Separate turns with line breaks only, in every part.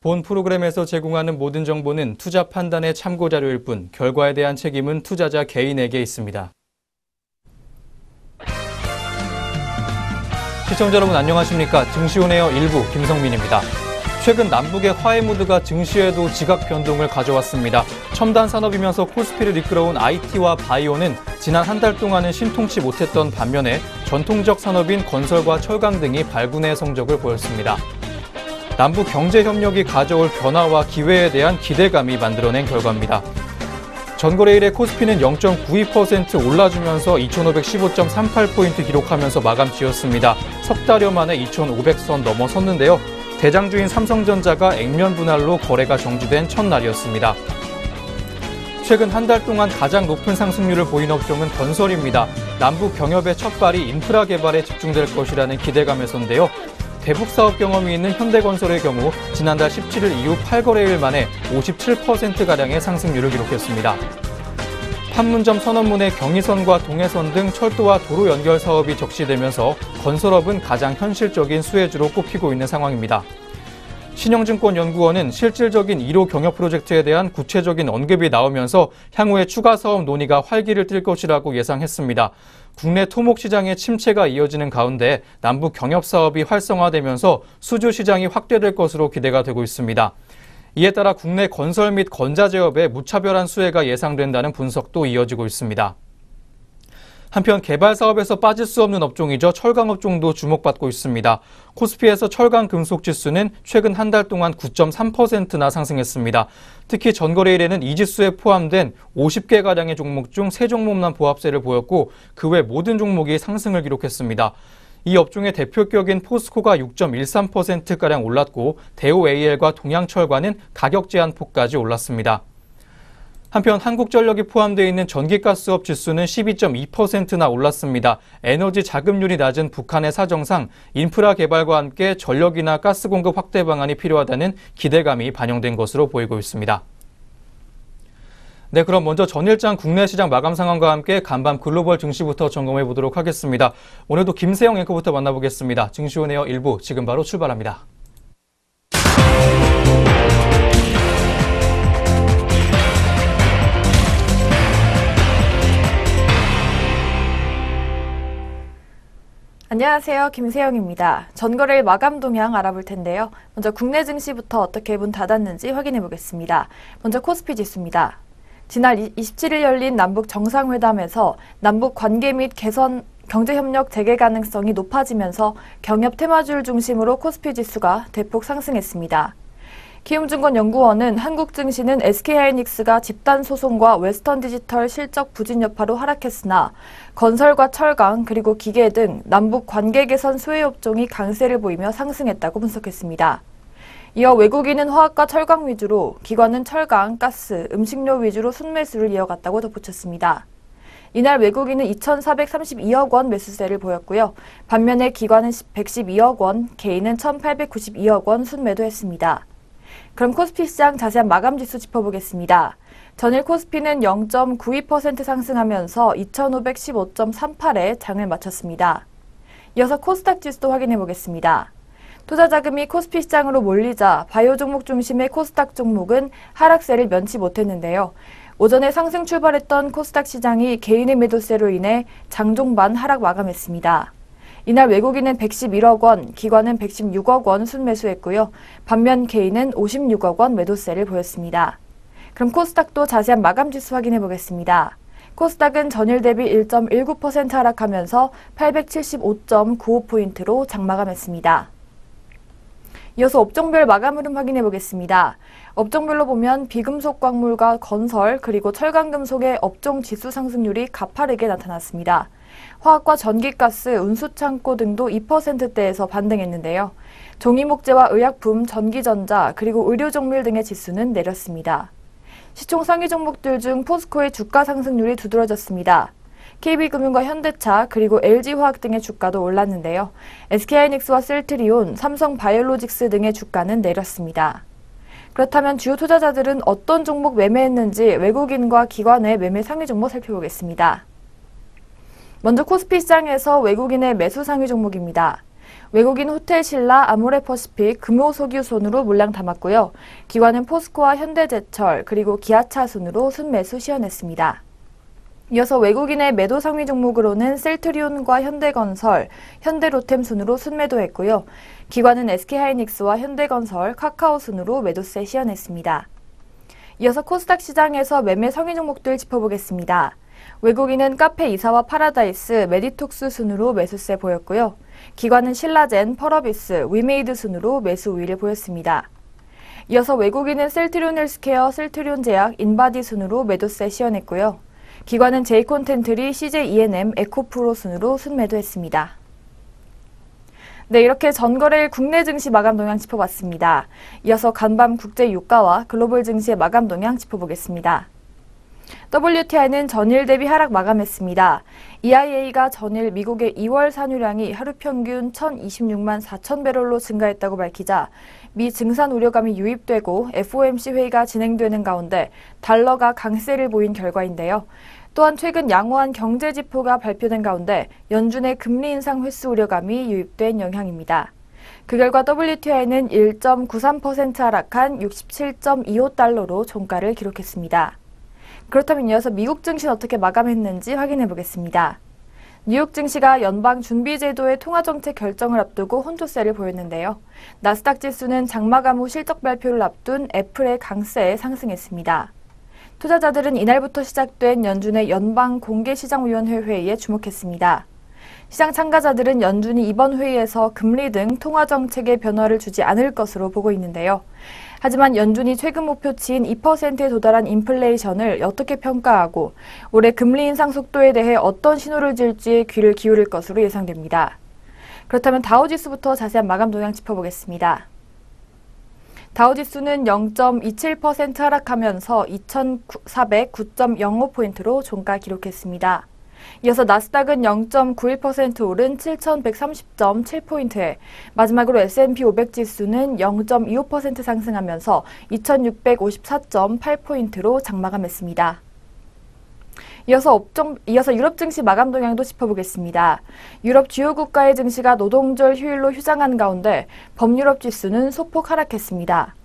본 프로그램에서 제공하는 모든 정보는 투자 판단의 참고 자료일 뿐 결과에 대한 책임은 투자자 개인에게 있습니다. 시청자 여러분 안녕하십니까? 증시온에어 1부 김성민입니다. 최근 남북의 화해 무드가 증시에도 지각 변동을 가져왔습니다. 첨단 산업이면서 코스피를 이끌어온 IT와 바이오는 지난 한 달 동안은 신통치 못했던 반면에 전통적 산업인 건설과 철강 등이 발군의 성적을 보였습니다. 남북 경제협력이 가져올 변화와 기회에 대한 기대감이 만들어낸 결과입니다. 전거래일에 코스피는 0.92% 올라주면서 2,515.38포인트 기록하면서 마감 지었습니다. 석 달여 만에 2,500선 넘어섰는데요. 대장주인 삼성전자가 액면 분할로 거래가 정지된 첫날이었습니다. 최근 한 달 동안 가장 높은 상승률을 보인 업종은 건설입니다. 남북 경협의 첫 발이 인프라 개발에 집중될 것이라는 기대감에서인데요. 대북 사업 경험이 있는 현대건설의 경우 지난달 17일 이후 8거래일 만에 57%가량의 상승률을 기록했습니다. 판문점 선언문에 경의선과 동해선 등 철도와 도로 연결 사업이 적시되면서 건설업은 가장 현실적인 수혜주로 꼽히고 있는 상황입니다. 신영증권연구원은 실질적인 1호 경협 프로젝트에 대한 구체적인 언급이 나오면서 향후에 추가 사업 논의가 활기를 띨 것이라고 예상했습니다. 국내 토목 시장의 침체가 이어지는 가운데 남북 경협 사업이 활성화되면서 수주 시장이 확대될 것으로 기대가 되고 있습니다. 이에 따라 국내 건설 및 건자재업의 무차별한 수혜가 예상된다는 분석도 이어지고 있습니다. 한편 개발 사업에서 빠질 수 없는 업종이죠. 철강업종도 주목받고 있습니다. 코스피에서 철강 금속 지수는 최근 한 달 동안 9.3%나 상승했습니다. 특히 전거래일에는 이 지수에 포함된 50개가량의 종목 중 3종목만 보합세를 보였고 그 외 모든 종목이 상승을 기록했습니다. 이 업종의 대표격인 포스코가 6.13%가량 올랐고 대우AL과 동양철과는 가격 제한폭까지 올랐습니다. 한편 한국전력이 포함되어 있는 전기가스업 지수는 12.2%나 올랐습니다. 에너지 자금률이 낮은 북한의 사정상 인프라 개발과 함께 전력이나 가스 공급 확대 방안이 필요하다는 기대감이 반영된 것으로 보이고 있습니다. 네, 그럼 먼저 전일장 국내 시장 마감 상황과 함께 간밤 글로벌 증시부터 점검해 보도록 하겠습니다. 오늘도 김세영 앵커부터 만나보겠습니다. 증시온에어 1부 지금 바로 출발합니다.
안녕하세요. 김세영입니다. 전거래일 마감 동향 알아볼 텐데요. 먼저 국내 증시부터 어떻게 문 닫았는지 확인해 보겠습니다. 먼저 코스피 지수입니다. 지난 27일 열린 남북 정상회담에서 남북 관계 및 개선 경제협력 재개 가능성이 높아지면서 경협 테마주를 중심으로 코스피 지수가 대폭 상승했습니다. 키움증권연구원은 한국 증시는 SK하이닉스가 집단 소송과 웨스턴디지털 실적 부진 여파로 하락했으나 건설과 철강 그리고 기계 등 남북 관계 개선 수혜 업종이 강세를 보이며 상승했다고 분석했습니다. 이어 외국인은 화학과 철강 위주로 기관은 철강, 가스, 음식료 위주로 순매수를 이어갔다고 덧붙였습니다. 이날 외국인은 2,432억 원 매수세를 보였고요. 반면에 기관은 112억 원, 개인은 1,892억 원 순매도했습니다. 그럼 코스피 시장 자세한 마감 지수 짚어보겠습니다. 전일 코스피는 0.92% 상승하면서 2,515.38에 장을 마쳤습니다. 이어서 코스닥 지수도 확인해 보겠습니다. 투자 자금이 코스피 시장으로 몰리자 바이오 종목 중심의 코스닥 종목은 하락세를 면치 못했는데요. 오전에 상승 출발했던 코스닥 시장이 개인의 매도세로 인해 장종반 하락 마감했습니다. 이날 외국인은 111억 원, 기관은 116억 원 순매수했고요. 반면 개인은 56억 원 매도세를 보였습니다. 그럼 코스닥도 자세한 마감 지수 확인해 보겠습니다. 코스닥은 전일 대비 1.19% 하락하면서 875.95포인트로 장마감했습니다. 이어서 업종별 마감 흐름 확인해 보겠습니다. 업종별로 보면 비금속 광물과 건설 그리고 철강금속의 업종 지수 상승률이 가파르게 나타났습니다. 화학과 전기가스, 운수창고 등도 2%대에서 반등했는데요. 종이목재와 의약품, 전기전자, 그리고 의료종밀 등의 지수는 내렸습니다. 시총 상위 종목들 중 포스코의 주가 상승률이 두드러졌습니다. KB금융과 현대차, 그리고 LG화학 등의 주가도 올랐는데요. SK하이닉스와 셀트리온, 삼성바이오로직스 등의 주가는 내렸습니다. 그렇다면 주요 투자자들은 어떤 종목 매매했는지 외국인과 기관의 매매 상위 종목 살펴보겠습니다. 먼저 코스피 시장에서 외국인의 매수 상위 종목입니다. 외국인 호텔신라, 아모레퍼시픽, 금호석유 순으로 물량 담았고요. 기관은 포스코와 현대제철 그리고 기아차 순으로 순매수 시연했습니다. 이어서 외국인의 매도 상위 종목으로는 셀트리온과 현대건설, 현대로템 순으로 순매도했고요. 기관은 SK하이닉스와 현대건설, 카카오 순으로 매도세 시연했습니다. 이어서 코스닥 시장에서 매매 상위 종목들 짚어보겠습니다. 외국인은 카페이사와 파라다이스, 메디톡스 순으로 매수세 보였고요. 기관은 신라젠, 펄어비스, 위메이드 순으로 매수 우위를 보였습니다. 이어서 외국인은 셀트리온 헬스케어, 셀트리온 제약, 인바디 순으로 매도세 시연했고요. 기관은 제이콘텐트리, CJENM, 에코프로 순으로 순매도했습니다. 네, 이렇게 전거래일 국내 증시 마감 동향 짚어봤습니다. 이어서 간밤 국제 유가와 글로벌 증시의 마감 동향 짚어보겠습니다. WTI는 전일 대비 하락 마감했습니다. EIA가 전일 미국의 2월 산유량이 하루 평균 1,026만 4천 배럴로 증가했다고 밝히자 미 증산 우려감이 유입되고 FOMC 회의가 진행되는 가운데 달러가 강세를 보인 결과인데요. 또한 최근 양호한 경제 지표가 발표된 가운데 연준의 금리 인상 횟수 우려감이 유입된 영향입니다. 그 결과 WTI는 1.93% 하락한 67.25달러로 종가를 기록했습니다. 그렇다면 이어서 미국 증시는 어떻게 마감했는지 확인해 보겠습니다. 뉴욕 증시가 연방준비제도의 통화정책 결정을 앞두고 혼조세를 보였는데요. 나스닥 지수는 장마감 후 실적 발표를 앞둔 애플의 강세에 상승했습니다. 투자자들은 이날부터 시작된 연준의 연방공개시장위원회 회의에 주목했습니다. 시장 참가자들은 연준이 이번 회의에서 금리 등 통화정책에 변화를 주지 않을 것으로 보고 있는데요. 하지만 연준이 최근 목표치인 2%에 도달한 인플레이션을 어떻게 평가하고 올해 금리 인상 속도에 대해 어떤 신호를 줄지 귀를 기울일 것으로 예상됩니다. 그렇다면 다우지수부터 자세한 마감 동향 짚어보겠습니다. 다우지수는 0.27% 하락하면서 2,409.05포인트로 종가 기록했습니다. 이어서 나스닥은 0.91% 오른 7,130.7포인트에 마지막으로 S&P 500 지수는 0.25% 상승하면서 2,654.8포인트로 장마감했습니다. 이어서 유럽 증시 마감 동향도 짚어보겠습니다. 유럽 주요 국가의 증시가 노동절 휴일로 휴장한 가운데 범유럽 지수는 소폭 하락했습니다.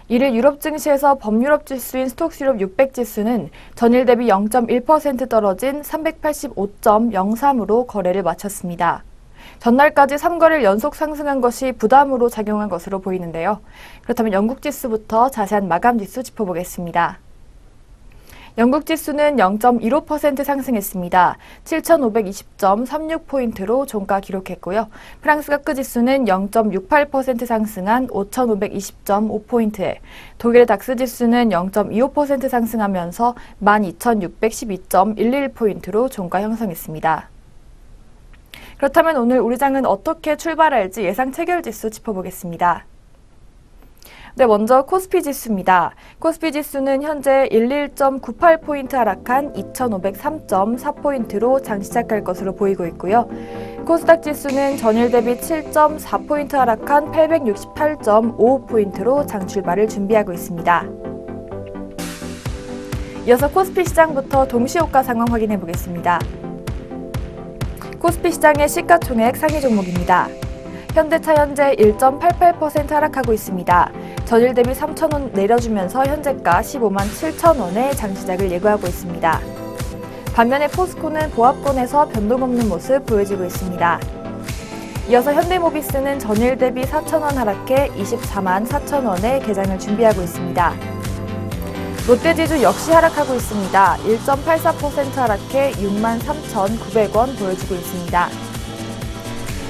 이를 유럽 증시에서 범유럽 지수인 스톡스 유럽 600 지수는 전일 대비 0.1% 떨어진 385.03으로 거래를 마쳤습니다. 전날까지 3거래일 연속 상승한 것이 부담으로 작용한 것으로 보이는데요. 그렇다면 영국 지수부터 자세한 마감 지수 짚어보겠습니다. 영국 지수는 0.15% 상승했습니다. 7,520.36포인트로 종가 기록했고요. 프랑스 가크 지수는 0.68% 상승한 5,520.5포인트에 독일 닥스 지수는 0.25% 상승하면서 12,612.11포인트로 종가 형성했습니다. 그렇다면 오늘 우리 장은 어떻게 출발할지 예상 체결 지수 짚어보겠습니다. 네, 먼저 코스피 지수입니다. 코스피 지수는 현재 11.98포인트 하락한 2,503.4포인트로 장 시작할 것으로 보이고 있고요. 코스닥 지수는 전일 대비 7.4포인트 하락한 868.55포인트로 장 출발을 준비하고 있습니다. 이어서 코스피 시장부터 동시호가 상황 확인해 보겠습니다. 코스피 시장의 시가총액 상위 종목입니다. 현대차 현재 1.88% 하락하고 있습니다. 전일 대비 3,000원 내려주면서 현재가 15만 7천원에 장 시작을 예고하고 있습니다. 반면에 포스코는 보합권에서 변동 없는 모습 보여지고 있습니다. 이어서 현대모비스는 전일 대비 4,000원 하락해 24만 4천원에 개장을 준비하고 있습니다. 롯데지주 역시 하락하고 있습니다. 1.84% 하락해 6만 3,900원 보여지고 있습니다.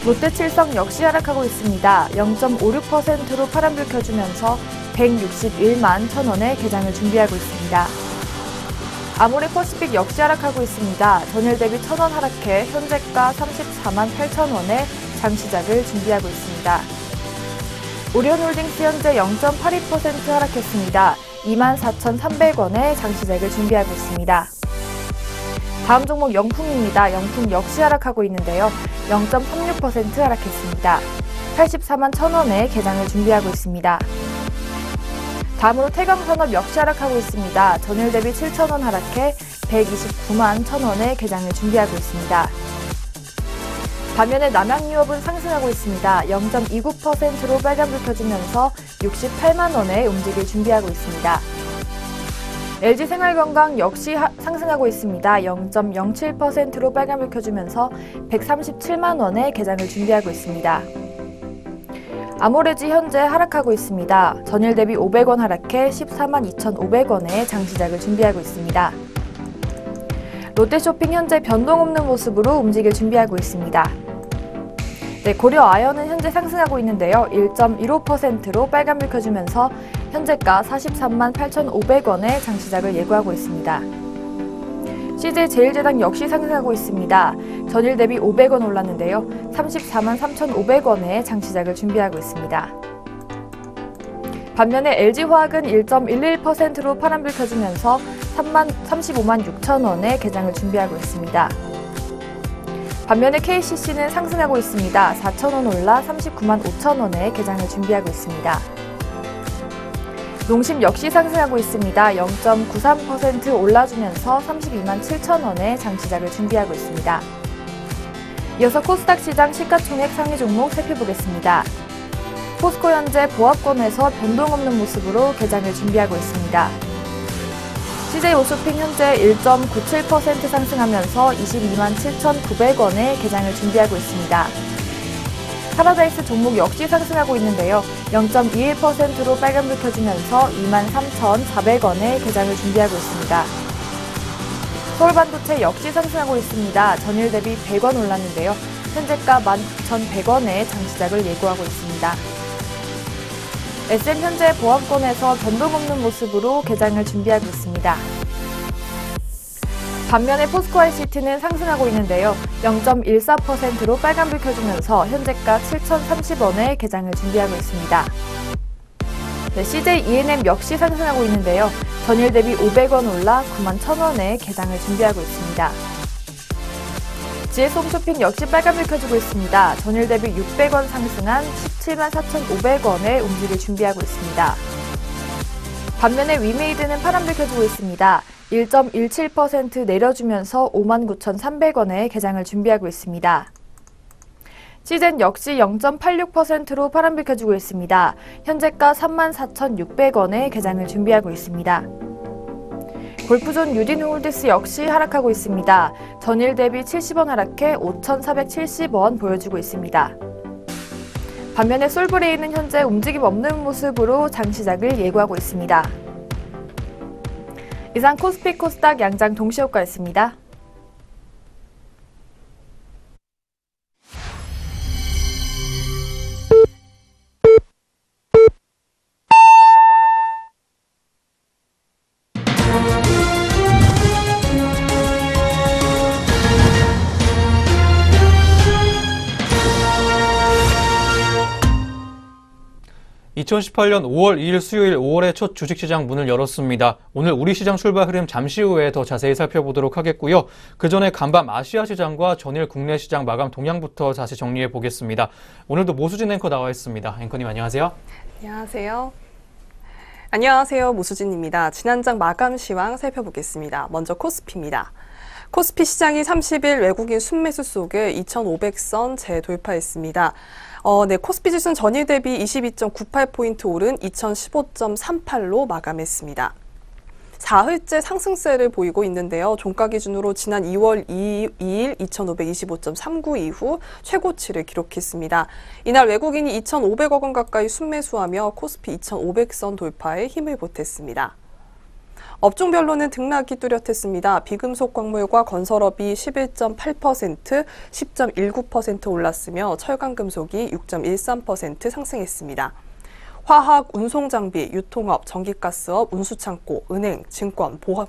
롯데칠성 역시 하락하고 있습니다. 0.56%로 파란불 켜주면서 161만 1,000원에 개장을 준비하고 있습니다. 아모레퍼시픽 역시 하락하고 있습니다. 전일 대비 1,000원 하락해 현재가 34만 8천원에 장 시작을 준비하고 있습니다. 오리온홀딩스 현재 0.82% 하락했습니다. 24,300원에 장 시작을 준비하고 있습니다. 다음 종목 영풍입니다. 영풍 역시 하락하고 있는데요. 0.36% 하락했습니다. 84만 1,000원에 개장을 준비하고 있습니다. 다음으로 태광산업 역시 하락하고 있습니다. 전일 대비 7,000원 하락해 129만 1,000원에 개장을 준비하고 있습니다. 반면에 남양유업은 상승하고 있습니다. 0.29%로 빨간불 켜지면서 68만 원에 움직일 준비하고 있습니다. LG생활건강 역시 상승하고 있습니다. 0.07%로 빨간불 켜주면서 137만 원에 개장을 준비하고 있습니다. 아모레지 현재 하락하고 있습니다. 전일 대비 500원 하락해 14만 2,500원에 장시작을 준비하고 있습니다. 롯데쇼핑 현재 변동 없는 모습으로 움직일 준비하고 있습니다. 네, 고려 아연은 현재 상승하고 있는데요. 1.15%로 빨간불 켜주면서 현재가 43만 8,500원에 장시작을 예고하고 있습니다. CJ제일제당 역시 상승하고 있습니다. 전일 대비 500원 올랐는데요. 34만 3,500원에 장시작을 준비하고 있습니다. 반면에 LG화학은 1.11%로 파란불 켜주면서 35만 6천 원에 개장을 준비하고 있습니다. 반면에 KCC는 상승하고 있습니다. 4,000원 올라 39만 5천 원에 개장을 준비하고 있습니다. 농심 역시 상승하고 있습니다. 0.93% 올라주면서 32만 7천 원에 장시작을 준비하고 있습니다. 이어서 코스닥 시장 시가총액 상위 종목 살펴보겠습니다. 포스코 현재 보합권에서 변동 없는 모습으로 개장을 준비하고 있습니다. CJ오쇼핑 현재 1.97% 상승하면서 22만 7,900원에 개장을 준비하고 있습니다. 파라다이스 종목 역시 상승하고 있는데요. 0.21%로 빨간불 켜지면서 23,400원에 개장을 준비하고 있습니다. 서울반도체 역시 상승하고 있습니다. 전일 대비 100원 올랐는데요. 현재가 19,100원에 장시작을 예고하고 있습니다. SM 현재 보합권에서 변동 없는 모습으로 개장을 준비하고 있습니다. 반면에 포스코 ICT는 상승하고 있는데요. 0.14%로 빨간불 켜주면서 현재가 7,030원에 개장을 준비하고 있습니다. 네, CJ ENM 역시 상승하고 있는데요. 전일 대비 500원 올라 9만 1,000원에 개장을 준비하고 있습니다. GS홈쇼핑 역시 빨간불 켜주고 있습니다. 전일 대비 600원 상승한 17만 4,500원에 움직일 준비하고 있습니다. 반면에 위메이드는 파란불 켜주고 있습니다. 1.17% 내려주면서 59,300원에 개장을 준비하고 있습니다. 시젠 역시 0.86%로 파란불 켜주고 있습니다. 현재가 34,600원에 개장을 준비하고 있습니다. 골프존 유딘홀드스 역시 하락하고 있습니다. 전일 대비 70원 하락해 5,470원 보여주고 있습니다. 반면에 솔브레인은 현재 움직임 없는 모습으로 장시작을 예고하고 있습니다. 이상 코스피 코스닥 양장 동시효과였습니다.
(2018년 5월 2일) 수요일 5월의 첫 주식시장 문을 열었습니다. 오늘 우리 시장 출발 흐름 잠시 후에 더 자세히 살펴보도록 하겠고요. 그 전에 간밤 아시아 시장과 전일 국내 시장 마감 동향부터 다시 정리해 보겠습니다. 오늘도 모수진 앵커 나와 있습니다. 앵커님 안녕하세요.
안녕하세요. 안녕하세요. 모수진입니다. 지난장 마감 시황 살펴보겠습니다. 먼저 코스피입니다. 코스피 시장이 30일 외국인 순매수 속에 2,500선 재돌파했습니다. 네, 코스피 지수는 전일 대비 22.98포인트 오른 2015.38로 마감했습니다. 4흘째 상승세를 보이고 있는데요. 종가 기준으로 지난 2월 2일 2525.39 이후 최고치를 기록했습니다. 이날 외국인이 2,500억 원 가까이 순매수하며 코스피 2,500선 돌파에 힘을 보탰습니다. 업종별로는 등락이 뚜렷했습니다. 비금속 광물과 건설업이 11.8%, 10.19% 올랐으며 철강금속이 6.13% 상승했습니다. 화학, 운송장비, 유통업, 전기가스업, 운수창고, 은행, 증권, 보험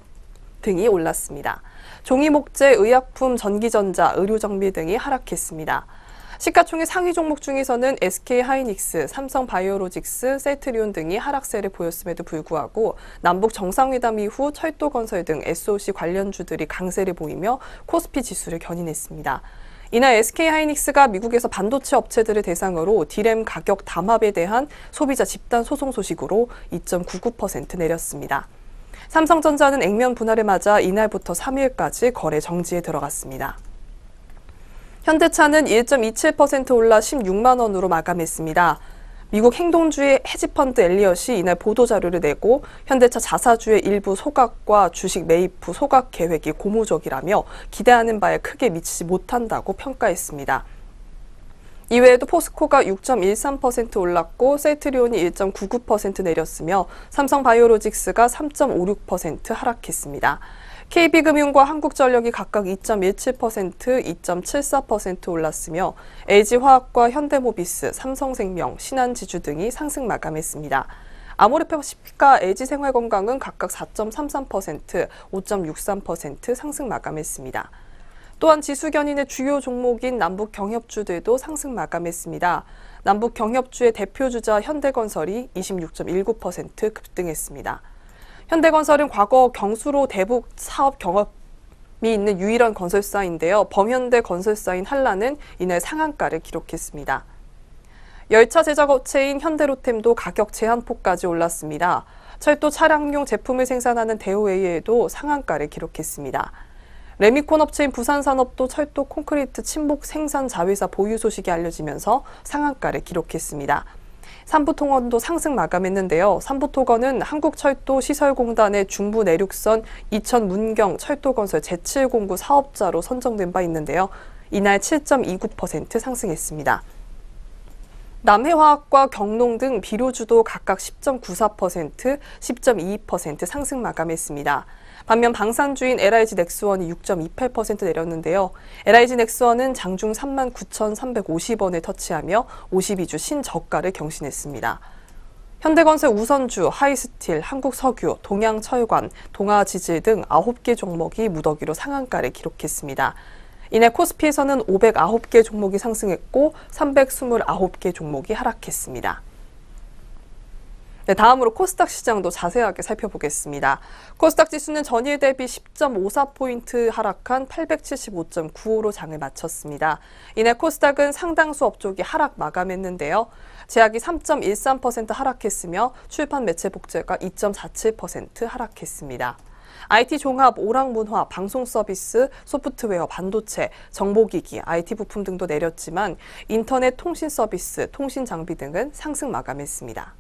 등이 올랐습니다. 종이목재, 의약품, 전기전자, 의료정비 등이 하락했습니다. 시가총액 상위 종목 중에서는 SK하이닉스, 삼성바이오로직스, 셀트리온 등이 하락세를 보였음에도 불구하고 남북 정상회담 이후 철도건설 등 SOC 관련주들이 강세를 보이며 코스피 지수를 견인했습니다. 이날 SK하이닉스가 미국에서 반도체 업체들을 대상으로 디램 가격 담합에 대한 소비자 집단 소송 소식으로 2.99% 내렸습니다. 삼성전자는 액면 분할을 맞아 이날부터 3일까지 거래 정지에 들어갔습니다. 현대차는 1.27% 올라 16만 원으로 마감했습니다. 미국 행동주의 헤지펀드 엘리엇이 이날 보도자료를 내고 현대차 자사주의 일부 소각과 주식 매입 후 소각 계획이 고무적이라며 기대하는 바에 크게 미치지 못한다고 평가했습니다. 이외에도 포스코가 6.13% 올랐고 셀트리온이 1.99% 내렸으며 삼성바이오로직스가 3.56% 하락했습니다. KB금융과 한국전력이 각각 2.17%, 2.74% 올랐으며 LG화학과 현대모비스, 삼성생명, 신한지주 등이 상승 마감했습니다. 아모레퍼시픽과 LG생활건강은 각각 4.33%, 5.63% 상승 마감했습니다. 또한 지수견인의 주요 종목인 남북경협주들도 상승 마감했습니다. 남북경협주의 대표주자 현대건설이 26.19% 급등했습니다. 현대건설은 과거 경수로 대북 사업 경험이 있는 유일한 건설사인데요. 범현대 건설사인 한라는 이날 상한가를 기록했습니다. 열차 제작업체인 현대로템도 가격 제한폭까지 올랐습니다. 철도 차량용 제품을 생산하는 대우A에도 상한가를 기록했습니다. 레미콘 업체인 부산산업도 철도 콘크리트 침복 생산 자회사 보유 소식이 알려지면서 상한가를 기록했습니다. 삼부통건도 상승 마감했는데요. 삼부토건은 한국철도시설공단의 중부 내륙선 이천 문경 철도건설 제7공구 사업자로 선정된 바 있는데요. 이날 7.29% 상승했습니다. 남해화학과 경농 등 비료주도 각각 10.94%, 10.22% 상승 마감했습니다. 반면 방산주인 LIG넥스원이 6.28% 내렸는데요. LIG넥스원은 장중 39,350원을 터치하며 52주 신저가를 경신했습니다. 현대건설 우선주, 하이스틸, 한국석유, 동양철관, 동아지질 등 9개 종목이 무더기로 상한가를 기록했습니다. 이날 코스피에서는 509개 종목이 상승했고 329개 종목이 하락했습니다. 네, 다음으로 코스닥 시장도 자세하게 살펴보겠습니다. 코스닥 지수는 전일 대비 10.54포인트 하락한 875.95로 장을 마쳤습니다. 이날 코스닥은 상당수 업종이 하락 마감했는데요. 제약이 3.13% 하락했으며 출판 매체 복제가 2.47% 하락했습니다. IT 종합, 오락문화, 방송 서비스, 소프트웨어, 반도체, 정보기기, IT 부품 등도 내렸지만 인터넷 통신 서비스, 통신 장비 등은 상승 마감했습니다.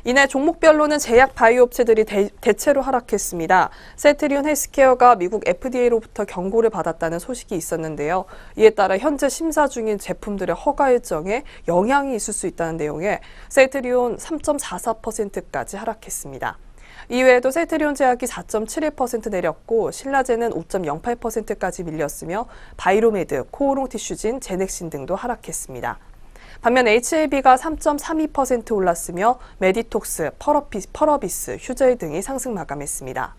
이날 종목별로는 제약 바이오 업체들이 대체로 하락했습니다. 셀트리온 헬스케어가 미국 FDA로부터 경고를 받았다는 소식이 있었는데요. 이에 따라 현재 심사 중인 제품들의 허가 일정에 영향이 있을 수 있다는 내용에 셀트리온 3.44%까지 하락했습니다. 이외에도 셀트리온 제약이 4.71% 내렸고 신라제는 5.08%까지 밀렸으며 바이로메드, 코오롱 티슈진, 제넥신 등도 하락했습니다. 반면 HLB가 3.32% 올랐으며 메디톡스, 펄어비스, 휴젤 등이 상승 마감했습니다.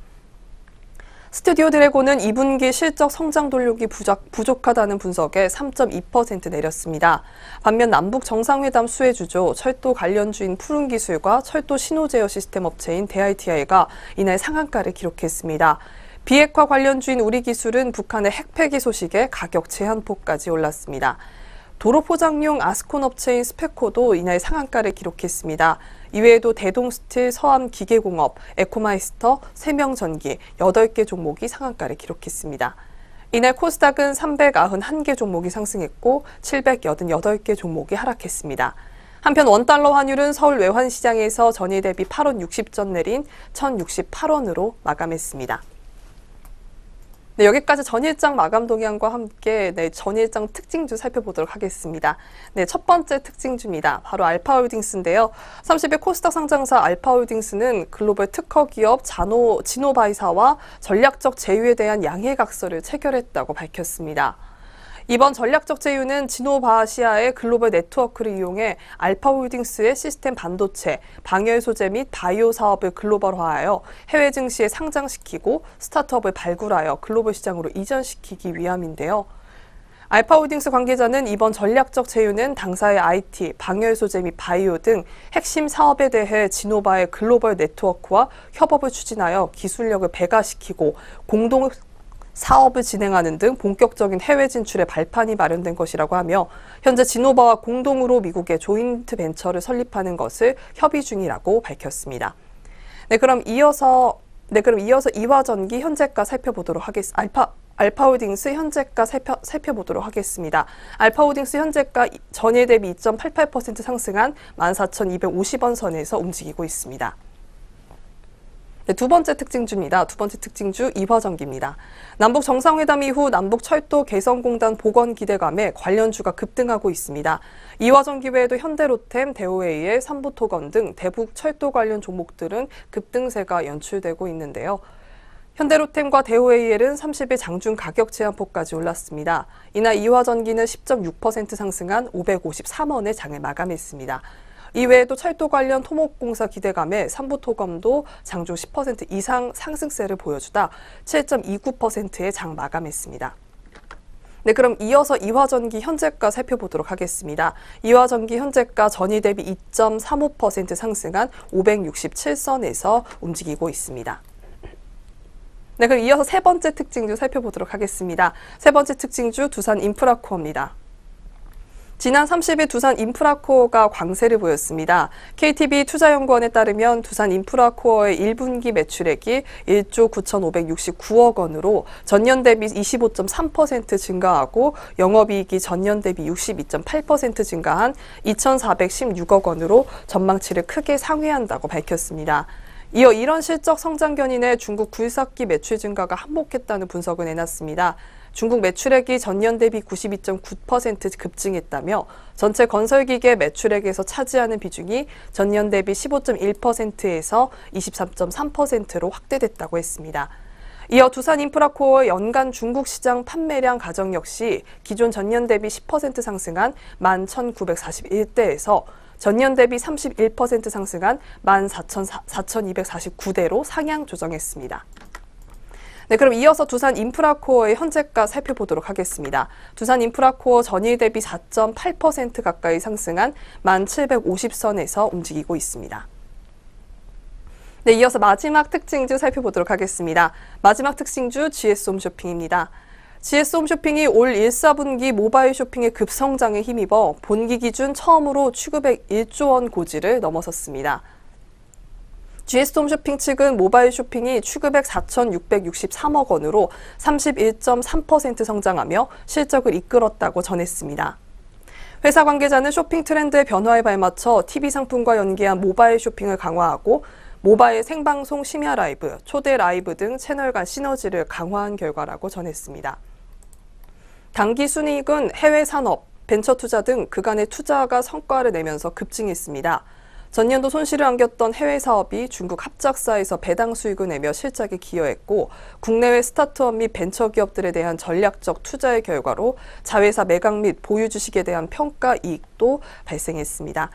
스튜디오 드래곤은 2분기 실적 성장 동력이 부족하다는 분석에 3.2% 내렸습니다. 반면 남북 정상회담 수혜주죠. 철도 관련주인 푸른기술과 철도 신호 제어 시스템 업체인 DITI가 이날 상한가를 기록했습니다. 비핵화 관련주인 우리기술은 북한의 핵폐기 소식에 가격 제한폭까지 올랐습니다. 도로 포장용 아스콘 업체인 스페코도 이날 상한가를 기록했습니다. 이외에도 대동스틸, 서암기계공업, 에코마이스터, 세명전기 8개 종목이 상한가를 기록했습니다. 이날 코스닥은 391개 종목이 상승했고 788개 종목이 하락했습니다. 한편 원달러 환율은 서울 외환시장에서 전일 대비 8원 60전 내린 1,068원으로 마감했습니다. 네, 여기까지 전일장 마감 동향과 함께 전일장 특징주 살펴보도록 하겠습니다. 네, 첫 번째 특징주입니다. 바로 알파홀딩스인데요. 30일 코스닥 상장사 알파홀딩스는 글로벌 특허 기업 지노바이사와 전략적 제휴에 대한 양해각서를 체결했다고 밝혔습니다. 이번 전략적 제휴는 지노바아시아의 글로벌 네트워크를 이용해 알파홀딩스의 시스템 반도체, 방열 소재 및 바이오 사업을 글로벌화하여 해외 증시에 상장시키고 스타트업을 발굴하여 글로벌 시장으로 이전시키기 위함인데요. 알파홀딩스 관계자는 이번 전략적 제휴는 당사의 IT, 방열 소재 및 바이오 등 핵심 사업에 대해 지노바의 글로벌 네트워크와 협업을 추진하여 기술력을 배가시키고 공동 사업을 진행하는 등 본격적인 해외 진출의 발판이 마련된 것이라고 하며 현재 지노바와 공동으로 미국의 조인트 벤처를 설립하는 것을 협의 중이라고 밝혔습니다. 그럼 이어서 이화전기 현재가 살펴보도록 하겠습니다. 알파홀딩스 현재가 살펴보도록 하겠습니다. 알파홀딩스 현재가 전일 대비 2.88% 상승한 14,250원 선에서 움직이고 있습니다. 네, 두 번째 특징주입니다. 두 번째 특징주 이화전기입니다. 남북 정상회담 이후 남북철도 개성공단 복원 기대감에 관련주가 급등하고 있습니다. 이화전기 외에도 현대로템, 대우AL, 삼부토건 등 대북 철도 관련 종목들은 급등세가 연출되고 있는데요. 현대로템과 대우AL은 30일 장중 가격 제한폭까지 올랐습니다. 이날 이화전기는 10.6% 상승한 553원의 장을 마감했습니다. 이외에도 철도 관련 토목공사 기대감에 삼부토건도 장중 10% 이상 상승세를 보여주다 7.29%의 장 마감했습니다. 네, 그럼 이어서 이화전기 현재가 살펴보도록 하겠습니다. 이화전기 현재가 전일 대비 2.35% 상승한 567선에서 움직이고 있습니다. 네, 그럼 이어서 세 번째 특징주 살펴보도록 하겠습니다. 세 번째 특징주 두산인프라코어입니다. 지난 30일 두산인프라코어가 광세를 보였습니다. KTB 투자연구원에 따르면 두산인프라코어의 1분기 매출액이 1조 9,569억 원으로 전년 대비 25.3% 증가하고 영업이익이 전년 대비 62.8% 증가한 2,416억 원으로 전망치를 크게 상회한다고 밝혔습니다. 이어 이런 실적 성장 견인에 중국 굴삭기 매출 증가가 한몫했다는 분석을 내놨습니다. 중국 매출액이 전년 대비 92.9% 급증했다며 전체 건설기계 매출액에서 차지하는 비중이 전년 대비 15.1%에서 23.3%로 확대됐다다고 했습니다. 이어 두산인프라코어의 연간 중국 시장 판매량 가정 역시 기존 전년 대비 10% 상승한 11,941대에서 전년 대비 31% 상승한 14,249대로 상향 조정했습니다. 네, 그럼 이어서 두산인프라코어의 현재가 살펴보도록 하겠습니다. 두산인프라코어 전일 대비 4.8% 가까이 상승한 1,750선에서 움직이고 있습니다. 네, 이어서 마지막 특징주 살펴보도록 하겠습니다. 마지막 특징주 GS홈쇼핑입니다. GS홈쇼핑이 올 1, 4분기 모바일 쇼핑의 급성장에 힘입어 본기 기준 처음으로 취급액 1조 원 고지를 넘어섰습니다. GS홈쇼핑 측은 모바일 쇼핑이 취급액 4,663억 원으로 31.3% 성장하며 실적을 이끌었다고 전했습니다. 회사 관계자는 쇼핑 트렌드의 변화에 발맞춰 TV 상품과 연계한 모바일 쇼핑을 강화하고 모바일 생방송 심야 라이브, 초대 라이브 등 채널 간 시너지를 강화한 결과라고 전했습니다. 당기 순이익은 해외 산업, 벤처 투자 등 그간의 투자가 성과를 내면서 급증했습니다. 전년도 손실을 안겼던 해외 사업이 중국 합작사에서 배당 수익을 내며 실적에 기여했고 국내외 스타트업 및 벤처 기업들에 대한 전략적 투자의 결과로 자회사 매각 및 보유 주식에 대한 평가 이익도 발생했습니다.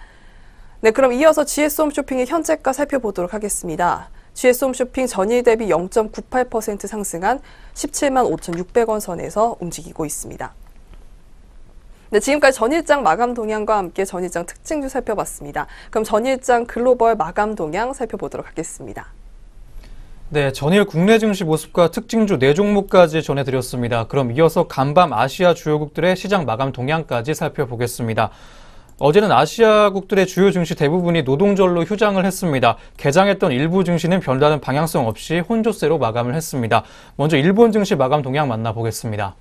네, 그럼 이어서 GS홈쇼핑의 현재가 살펴보도록 하겠습니다. GS홈쇼핑 전일 대비 0.98% 상승한 17만 5,600원 선에서 움직이고 있습니다. 네, 지금까지 전일장 마감 동향과 함께 전일장 특징주 살펴봤습니다. 그럼 전일장 글로벌 마감 동향 살펴보도록 하겠습니다.
네, 전일 국내 증시 모습과 특징주 4종목까지 전해드렸습니다. 그럼 이어서 간밤 아시아 주요국들의 시장 마감 동향까지 살펴보겠습니다. 어제는 아시아국들의 주요 증시 대부분이 노동절로 휴장을 했습니다. 개장했던 일부 증시는 별다른 방향성 없이 혼조세로 마감을 했습니다. 먼저 일본 증시 마감 동향 만나보겠습니다.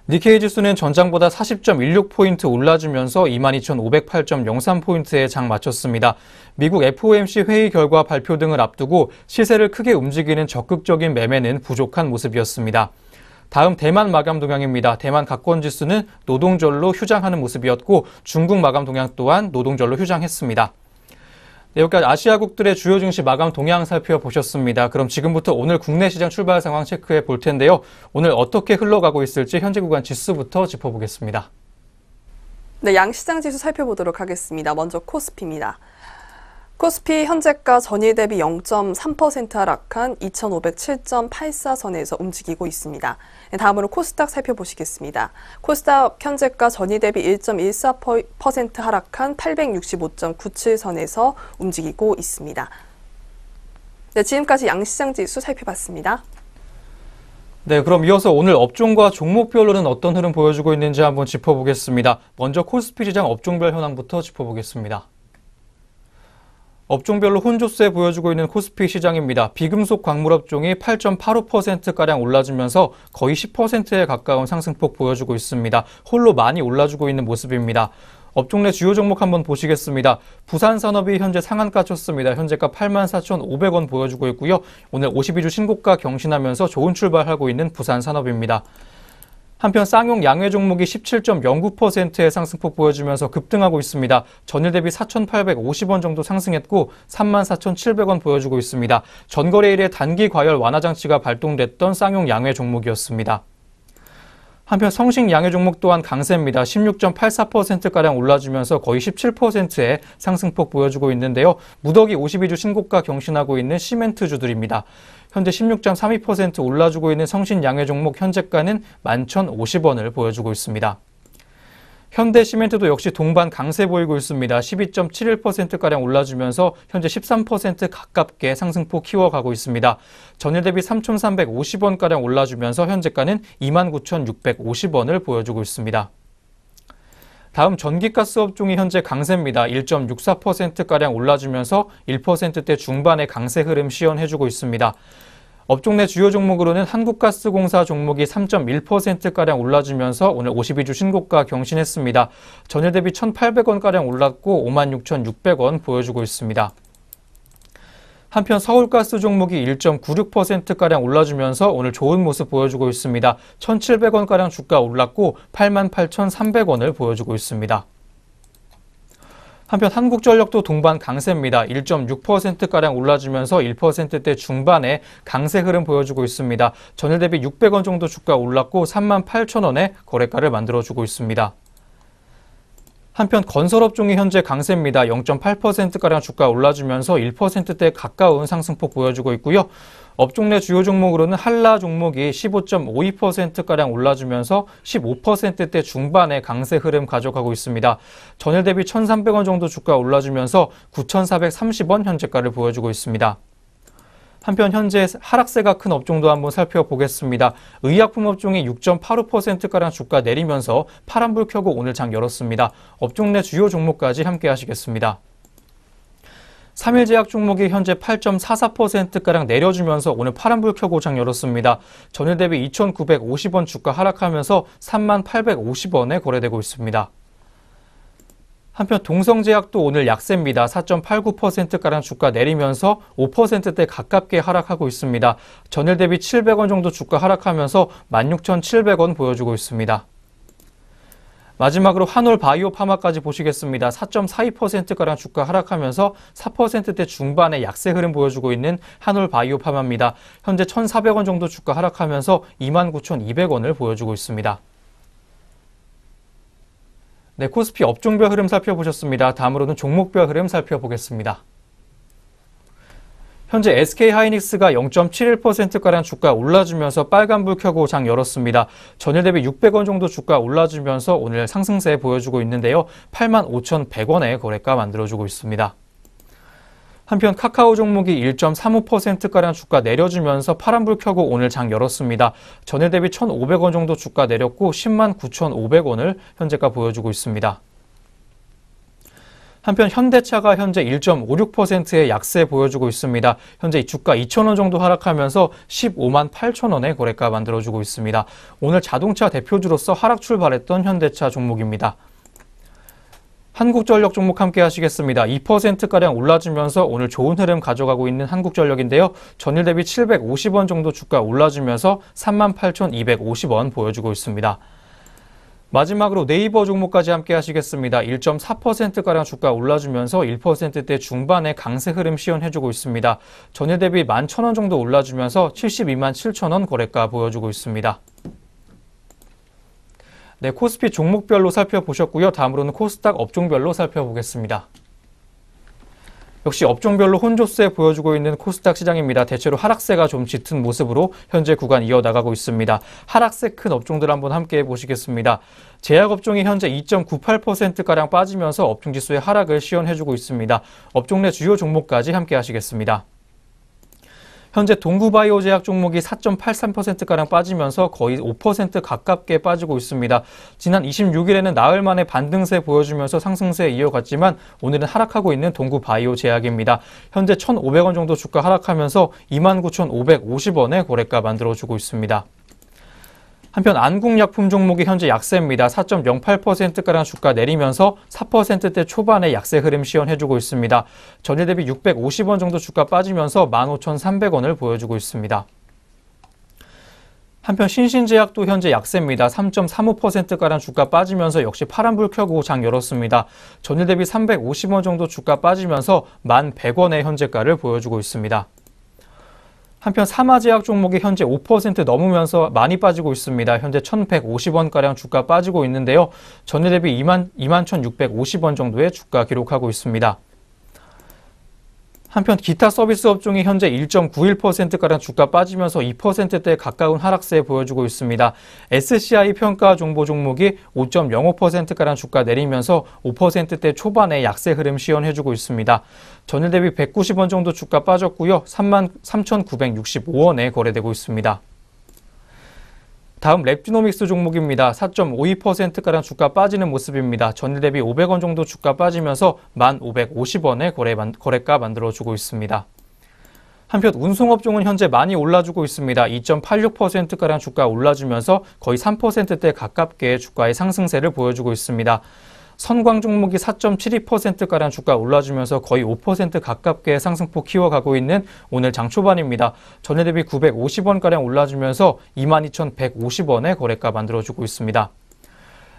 니케이 지수는 전장보다 40.16포인트 올라주면서 22,508.03포인트에 장 마쳤습니다. 미국 FOMC 회의 결과 발표 등을 앞두고 시세를 크게 움직이는 적극적인 매매는 부족한 모습이었습니다. 다음 대만 마감 동향입니다. 대만 각권 지수는 노동절로 휴장하는 모습이었고 중국 마감 동향 또한 노동절로 휴장했습니다. 네, 여기까지 아시아국들의 주요 증시 마감 동향 살펴보셨습니다. 그럼 지금부터 오늘 국내 시장 출발 상황 체크해 볼 텐데요. 오늘 어떻게 흘러가고 있을지 현재 구간 지수부터 짚어보겠습니다.
네, 양시장 지수 살펴보도록 하겠습니다. 먼저 코스피입니다. 코스피 현재가 전일 대비 0.3% 하락한 2,507.84선에서 움직이고 있습니다. 다음으로 코스닥 살펴보시겠습니다. 코스닥 현재가 전일 대비 1.14% 하락한 865.97선에서 움직이고 있습니다. 네, 지금까지 양시장 지수 살펴봤습니다.
네, 그럼 이어서 오늘 업종과 종목별로는 어떤 흐름 보여주고 있는지 한번 짚어보겠습니다. 먼저 코스피 시장 업종별 현황부터 짚어보겠습니다. 업종별로 혼조세 보여주고 있는 코스피 시장입니다. 비금속 광물업종이 8.85%가량 올라주면서 거의 10%에 가까운 상승폭 보여주고 있습니다. 홀로 많이 올라주고 있는 모습입니다. 업종 내 주요 종목 한번 보시겠습니다. 부산산업이 현재 상한가 쳤습니다. 현재가 84,500원 보여주고 있고요. 오늘 52주 신고가 경신하면서 좋은 출발하고 있는 부산산업입니다. 한편 쌍용 양회 종목이 17.09%의 상승폭 보여주면서 급등하고 있습니다. 전일 대비 4,850원 정도 상승했고 34,700원 보여주고 있습니다. 전거래일에 단기 과열 완화 장치가 발동됐던 쌍용 양회 종목이었습니다. 한편 성식 양회 종목 또한 강세입니다. 16.84%가량 올라주면서 거의 17%의 상승폭 보여주고 있는데요. 무더기 52주 신고가 경신하고 있는 시멘트주들입니다. 현재 16.32% 올라주고 있는 성신 양회 종목 현재가는 11,050원을 보여주고 있습니다. 현대시멘트도 역시 동반 강세 보이고 있습니다. 12.71%가량 올라주면서 현재 13% 가깝게 상승폭 키워가고 있습니다. 전일 대비 3,350원가량 올라주면서 현재가는 29,650원을 보여주고 있습니다. 다음 전기가스 업종이 현재 강세입니다. 1.64%가량 올라주면서 1%대 중반의 강세 흐름 시연해주고 있습니다. 업종 내 주요 종목으로는 한국가스공사 종목이 3.1%가량 올라주면서 오늘 52주 신고가 경신했습니다. 전일 대비 1,800원가량 올랐고 56,600원 보여주고 있습니다. 한편 서울가스 종목이 1.96%가량 올라주면서 오늘 좋은 모습 보여주고 있습니다. 1,700원가량 주가 올랐고 88,300원을 보여주고 있습니다. 한편 한국전력도 동반 강세입니다. 1.6%가량 올라주면서 1%대 중반의 강세 흐름 보여주고 있습니다. 전일 대비 600원 정도 주가 올랐고 38,000원의 거래가를 만들어주고 있습니다. 한편 건설업종이 현재 강세입니다. 0.8%가량 주가 올라주면서 1%대 가까운 상승폭 보여주고 있고요. 업종 내 주요 종목으로는 한라 종목이 15.52%가량 올라주면서 15%대 중반의 강세 흐름 가져가고 있습니다. 전일 대비 1,300원 정도 주가 올라주면서 9,430원 현재가를 보여주고 있습니다. 한편 현재 하락세가 큰 업종도 한번 살펴보겠습니다. 의약품 업종이 6.85%가량 주가 내리면서 파란불 켜고 오늘 장 열었습니다. 업종 내 주요 종목까지 함께 하시겠습니다. 3일제약 종목이 현재 8.44%가량 내려주면서 오늘 파란불 켜고 장 열었습니다. 전일 대비 2,950원 주가 하락하면서 3850원에 거래되고 있습니다. 한편 동성제약도 오늘 약세입니다. 4.89%가량 주가 내리면서 5%대 가깝게 하락하고 있습니다. 전일 대비 700원 정도 주가 하락하면서 16,700원 보여주고 있습니다. 마지막으로 한올바이오파마까지 보시겠습니다. 4.42%가량 주가 하락하면서 4%대 중반의 약세 흐름 보여주고 있는 한올바이오파마입니다. 현재 1,400원 정도 주가 하락하면서 29,200원을 보여주고 있습니다. 네, 코스피 업종별 흐름 살펴보셨습니다. 다음으로는 종목별 흐름 살펴보겠습니다. 현재 SK하이닉스가 0.71%가량 주가 올라주면서 빨간불 켜고 장 열었습니다. 전일 대비 600원 정도 주가 올라주면서 오늘 상승세 보여주고 있는데요. 85,100원의 거래가 만들어주고 있습니다. 한편 카카오 종목이 1.35%가량 주가 내려주면서 파란불 켜고 오늘 장 열었습니다. 전일 대비 1,500원 정도 주가 내렸고 109,500원을 현재가 보여주고 있습니다. 한편 현대차가 현재 1.56%의 약세 보여주고 있습니다. 현재 주가 2,000원 정도 하락하면서 158,000원의 거래가 만들어주고 있습니다. 오늘 자동차 대표주로서 하락 출발했던 현대차 종목입니다. 한국전력 종목 함께 하시겠습니다. 2%가량 올라주면서 오늘 좋은 흐름 가져가고 있는 한국전력인데요. 전일 대비 750원 정도 주가 올라주면서 38,250원 보여주고 있습니다. 마지막으로 네이버 종목까지 함께 하시겠습니다. 1.4%가량 주가 올라주면서 1%대 중반의 강세 흐름 시연해주고 있습니다. 전일 대비 11,000원 정도 올라주면서 72만 7천원 거래가 보여주고 있습니다. 네, 코스피 종목별로 살펴보셨고요. 다음으로는 코스닥 업종별로 살펴보겠습니다. 역시 업종별로 혼조세 보여주고 있는 코스닥 시장입니다. 대체로 하락세가 좀 짙은 모습으로 현재 구간 이어나가고 있습니다. 하락세 큰 업종들 한번 함께 보시겠습니다. 제약업종이 현재 2.98%가량 빠지면서 업종지수의 하락을 시연해주고 있습니다. 업종 내 주요 종목까지 함께 하시겠습니다. 현재 동구바이오제약 종목이 4.83%가량 빠지면서 거의 5% 가깝게 빠지고 있습니다. 지난 26일에는 나흘 만에 반등세 보여주면서 상승세 이어갔지만 오늘은 하락하고 있는 동구바이오제약입니다. 현재 1,500원 정도 주가 하락하면서 29,550원의 거래가 만들어주고 있습니다. 한편 안국약품 종목이 현재 약세입니다. 4.08%가량 주가 내리면서 4%대 초반의 약세 흐름 시연해주고 있습니다. 전일 대비 650원 정도 주가 빠지면서 15,300원을 보여주고 있습니다. 한편 신신제약도 현재 약세입니다. 3.35%가량 주가 빠지면서 역시 파란불 켜고 장 열었습니다. 전일 대비 350원 정도 주가 빠지면서 1,100원의 현재가를 보여주고 있습니다. 한편 사마제약 종목이 현재 5% 넘으면서 많이 빠지고 있습니다. 현재 1,150원가량 주가 빠지고 있는데요. 전일 대비 21,650원 정도의 주가 기록하고 있습니다. 한편 기타 서비스 업종이 현재 1.91%가량 주가 빠지면서 2%대에 가까운 하락세 보여주고 있습니다. SCI 평가 정보 종목이 5.05%가량 주가 내리면서 5%대 초반의 약세 흐름 시연해주고 있습니다. 전일 대비 190원 정도 주가 빠졌고요. 33,965원에 거래되고 있습니다. 다음 랩지노믹스 종목입니다. 4.52%가량 주가 빠지는 모습입니다. 전일 대비 500원 정도 주가 빠지면서 1,550원의 거래가 만들어주고 있습니다. 한편 운송업종은 현재 많이 올라주고 있습니다. 2.86%가량 주가 올라주면서 거의 3%대 가깝게 주가의 상승세를 보여주고 있습니다. 선광 종목이 4.72%가량 주가 올라주면서 거의 5% 가깝게 상승폭 키워가고 있는 오늘 장 초반입니다. 전일 대비 950원가량 올라주면서 22,150원의 거래가 만들어주고 있습니다.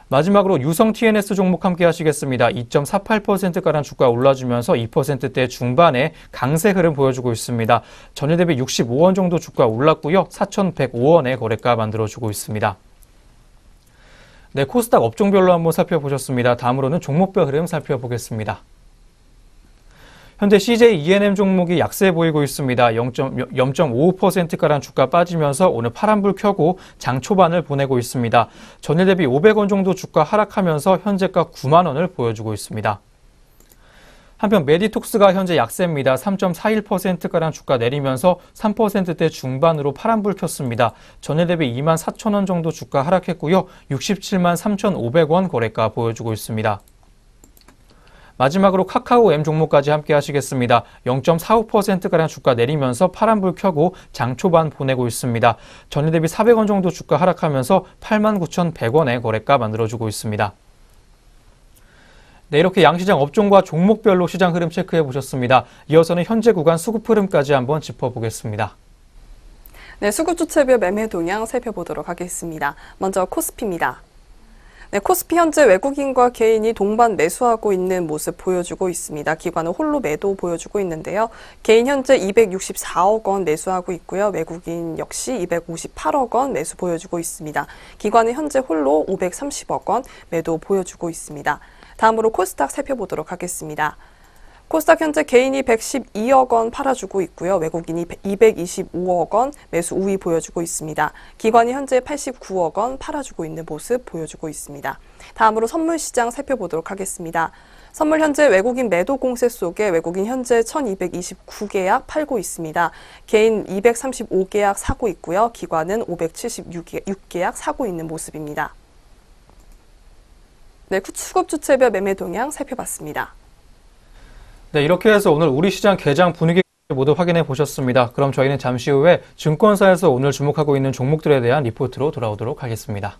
마지막으로 유성 TNS 종목 함께 하시겠습니다. 2.48%가량 주가 올라주면서 2%대 중반의 강세 흐름 보여주고 있습니다. 전일 대비 65원 정도 주가 올랐고요. 4,105원의 거래가 만들어주고 있습니다. 네, 코스닥 업종별로 한번 살펴보셨습니다. 다음으로는 종목별 흐름 살펴보겠습니다. 현재 CJ E&M 종목이 약세 보이고 있습니다. 0.55%가량 주가 빠지면서 오늘 파란불 켜고 장 초반을 보내고 있습니다. 전일 대비 500원 정도 주가 하락하면서 현재가 9만 원을 보여주고 있습니다. 한편 메디톡스가 현재 약세입니다. 3.41%가량 주가 내리면서 3%대 중반으로 파란불 켰습니다. 전일 대비 24,000원 정도 주가 하락했고요. 67만 3,500원 거래가 보여주고 있습니다. 마지막으로 카카오 M 종목까지 함께 하시겠습니다. 0.45%가량 주가 내리면서 파란불 켜고 장 초반 보내고 있습니다. 전일 대비 400원 정도 주가 하락하면서 89,100원의 거래가 만들어주고 있습니다. 네, 이렇게 양시장 업종과 종목별로 시장 흐름 체크해 보셨습니다. 이어서는 현재 구간 수급 흐름까지 한번 짚어보겠습니다.
네, 수급주체별 매매 동향 살펴보도록 하겠습니다. 먼저 코스피입니다. 네, 코스피 현재 외국인과 개인이 동반 매수하고 있는 모습 보여주고 있습니다. 기관은 홀로 매도 보여주고 있는데요. 개인 현재 264억 원 매수하고 있고요. 외국인 역시 258억 원 매수 보여주고 있습니다. 기관은 현재 홀로 530억 원 매도 보여주고 있습니다. 다음으로 코스닥 살펴보도록 하겠습니다. 코스닥 현재 개인이 112억 원 팔아주고 있고요. 외국인이 225억 원 매수 우위 보여주고 있습니다. 기관이 현재 89억 원 팔아주고 있는 모습 보여주고 있습니다. 다음으로 선물시장 살펴보도록 하겠습니다. 선물 현재 외국인 매도 공세 속에 외국인 현재 1229계약 팔고 있습니다. 개인 235계약 사고 있고요. 기관은 576계약 사고 있는 모습입니다. 네, 수급주체별 매매 동향 살펴봤습니다.
네, 이렇게 해서 오늘 우리 시장 개장 분위기 모두 확인해 보셨습니다. 그럼 저희는 잠시 후에 증권사에서 오늘 주목하고 있는 종목들에 대한 리포트로 돌아오도록 하겠습니다.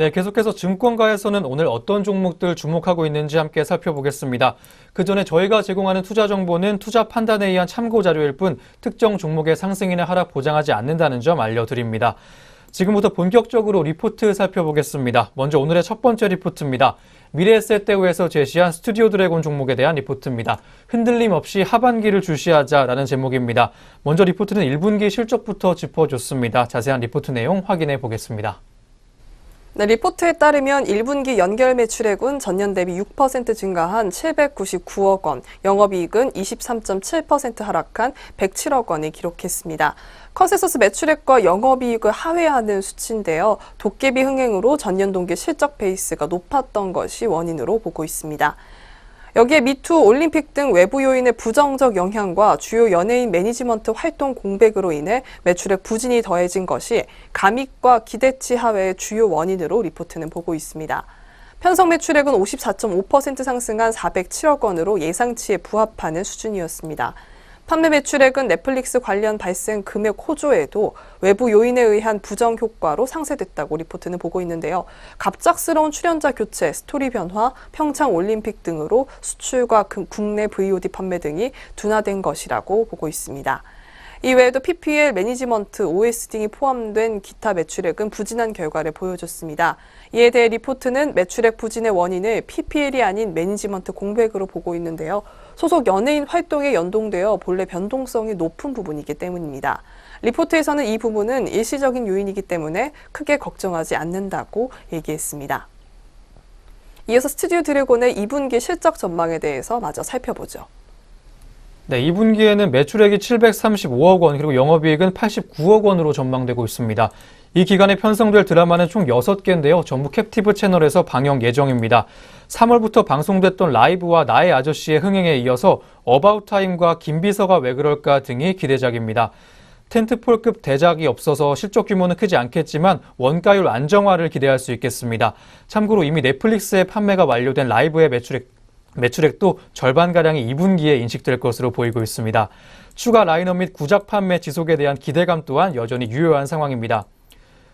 네, 계속해서 증권가에서는 오늘 어떤 종목들 주목하고 있는지 함께 살펴보겠습니다. 그 전에 저희가 제공하는 투자 정보는 투자 판단에 의한 참고 자료일 뿐 특정 종목의 상승이나 하락 보장하지 않는다는 점 알려드립니다. 지금부터 본격적으로 리포트 살펴보겠습니다. 먼저 오늘의 첫 번째 리포트입니다. 미래에셋대우에서 제시한 스튜디오 드래곤 종목에 대한 리포트입니다. 흔들림 없이 하반기를 주시하자라는 제목입니다. 먼저 리포트는 1분기 실적부터 짚어줬습니다. 자세한 리포트 내용 확인해 보겠습니다.
네, 리포트에 따르면 1분기 연결 매출액은 전년 대비 6% 증가한 799억 원, 영업이익은 23.7% 하락한 107억 원을 기록했습니다. 컨센서스 매출액과 영업이익을 하회하는 수치인데요. 도깨비 흥행으로 전년 동기 실적 베이스가 높았던 것이 원인으로 보고 있습니다. 여기에 미투, 올림픽 등 외부 요인의 부정적 영향과 주요 연예인 매니지먼트 활동 공백으로 인해 매출액 부진이 더해진 것이 감익과 기대치 하회의 주요 원인으로 리포트는 보고 있습니다. 편성 매출액은 54.5% 상승한 407억 원으로 예상치에 부합하는 수준이었습니다. 판매 매출액은 넷플릭스 관련 발생 금액 호조에도 외부 요인에 의한 부정 효과로 상쇄됐다고 리포트는 보고 있는데요. 갑작스러운 출연자 교체, 스토리 변화, 평창 올림픽 등으로 수출과 국내 VOD 판매 등이 둔화된 것이라고 보고 있습니다. 이외에도 PPL, 매니지먼트, OS 등이 포함된 기타 매출액은 부진한 결과를 보여줬습니다. 이에 대해 리포트는 매출액 부진의 원인을 PPL이 아닌 매니지먼트 공백으로 보고 있는데요. 소속 연예인 활동에 연동되어 본래 변동성이 높은 부분이기 때문입니다. 리포트에서는 이 부분은 일시적인 요인이기 때문에 크게 걱정하지 않는다고 얘기했습니다. 이어서 스튜디오 드래곤의 2분기 실적 전망에 대해서 마저 살펴보죠.
네, 2분기에는 매출액이 735억 원, 그리고 영업이익은 89억 원으로 전망되고 있습니다. 이 기간에 편성될 드라마는 총 6개인데요. 전부 캡티브 채널에서 방영 예정입니다. 3월부터 방송됐던 라이브와 나의 아저씨의 흥행에 이어서 어바웃 타임과 김비서가 왜 그럴까 등이 기대작입니다. 텐트폴급 대작이 없어서 실적 규모는 크지 않겠지만 원가율 안정화를 기대할 수 있겠습니다. 참고로 이미 넷플릭스에 판매가 완료된 라이브의 매출액도 절반가량이 2분기에 인식될 것으로 보이고 있습니다. 추가 라인업 및 구작 판매 지속에 대한 기대감 또한 여전히 유효한 상황입니다.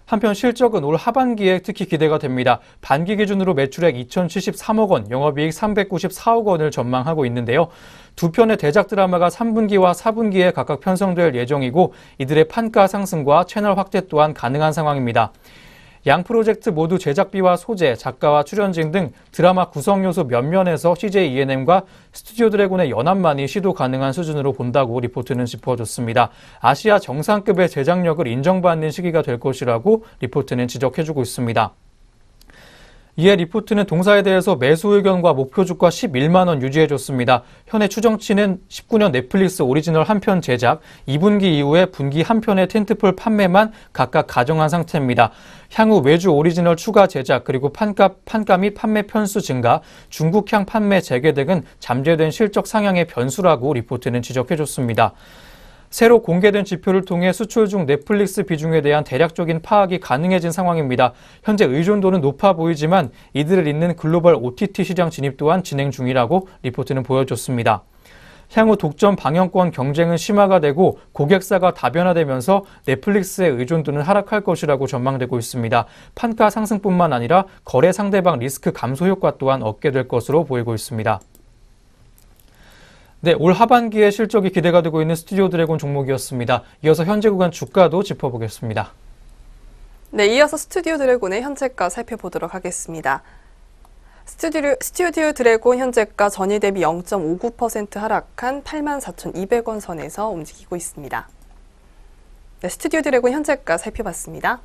한편 실적은 올 하반기에 특히 기대가 됩니다. 반기 기준으로 매출액 2,073억 원, 영업이익 394억 원을 전망하고 있는데요. 두 편의 대작 드라마가 3분기와 4분기에 각각 편성될 예정이고 이들의 판가 상승과 채널 확대 또한 가능한 상황입니다. 양 프로젝트 모두 제작비와 소재, 작가와 출연진 등 드라마 구성 요소 몇 면에서 CJ ENM과 스튜디오 드래곤의 연합만이 시도 가능한 수준으로 본다고 리포트는 짚어줬습니다. 아시아 정상급의 제작력을 인정받는 시기가 될 것이라고 리포트는 지적해주고 있습니다. 이에 리포트는 동사에 대해서 매수 의견과 목표 주가 11만 원 유지해줬습니다. 현재 추정치는 19년 넷플릭스 오리지널 한 편 제작, 2분기 이후에 분기 한 편의 텐트폴 판매만 각각 가정한 상태입니다. 향후 외주 오리지널 추가 제작, 그리고 판가 및 판매 편수 증가, 중국향 판매 재개 등은 잠재된 실적 상향의 변수라고 리포트는 지적해줬습니다. 새로 공개된 지표를 통해 수출 중 넷플릭스 비중에 대한 대략적인 파악이 가능해진 상황입니다. 현재 의존도는 높아 보이지만 이들을 잇는 글로벌 OTT 시장 진입 또한 진행 중이라고 리포트는 보여줬습니다. 향후 독점 방영권 경쟁은 심화가 되고 고객사가 다변화되면서 넷플릭스의 의존도는 하락할 것이라고 전망되고 있습니다. 판가 상승뿐만 아니라 거래 상대방 리스크 감소 효과 또한 얻게 될 것으로 보이고 있습니다. 네, 올 하반기에 실적이 기대가 되고 있는 스튜디오 드래곤 종목이었습니다. 이어서 현재 구간 주가도 짚어보겠습니다.
네, 이어서 스튜디오 드래곤의 현재가 살펴보도록 하겠습니다. 스튜디오 드래곤 현재가 전일 대비 0.59% 하락한 84,200원 선에서 움직이고 있습니다. 네, 스튜디오 드래곤 현재가 살펴봤습니다.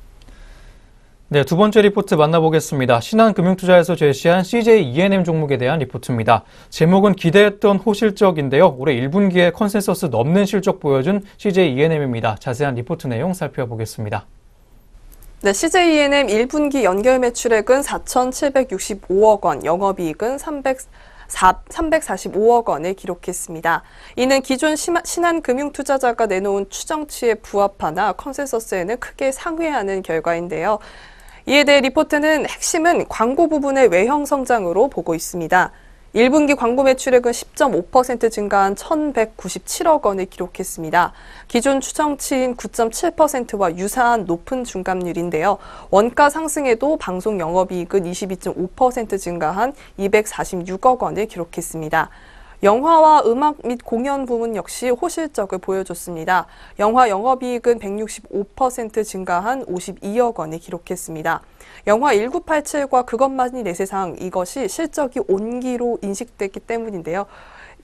네, 두 번째 리포트 만나보겠습니다. 신한금융투자에서 제시한 CJ ENM 종목에 대한 리포트입니다. 제목은 기대했던 호실적인데요. 올해 1분기에 컨센서스 넘는 실적 보여준 CJ ENM입니다. 자세한 리포트 내용 살펴보겠습니다.
네, CJ ENM 1분기 연결 매출액은 4,765억 원, 영업이익은 345억 원을 기록했습니다. 이는 기존 신한금융투자자가 내놓은 추정치에 부합하나 컨센서스에는 크게 상회하는 결과인데요. 이에 대해 리포트는 핵심은 광고 부분의 외형 성장으로 보고 있습니다. 1분기 광고 매출액은 10.5% 증가한 1,197억 원을 기록했습니다. 기존 추정치인 9.7%와 유사한 높은 중감률인데요. 원가 상승에도 방송 영업이익은 22.5% 증가한 246억 원을 기록했습니다. 영화와 음악 및 공연 부문 역시 호실적을 보여줬습니다. 영화 영업이익은 165% 증가한 52억 원을 기록했습니다. 영화 1987과 그것만이 내 세상, 이것이 실적이 온기로 인식됐기 때문인데요.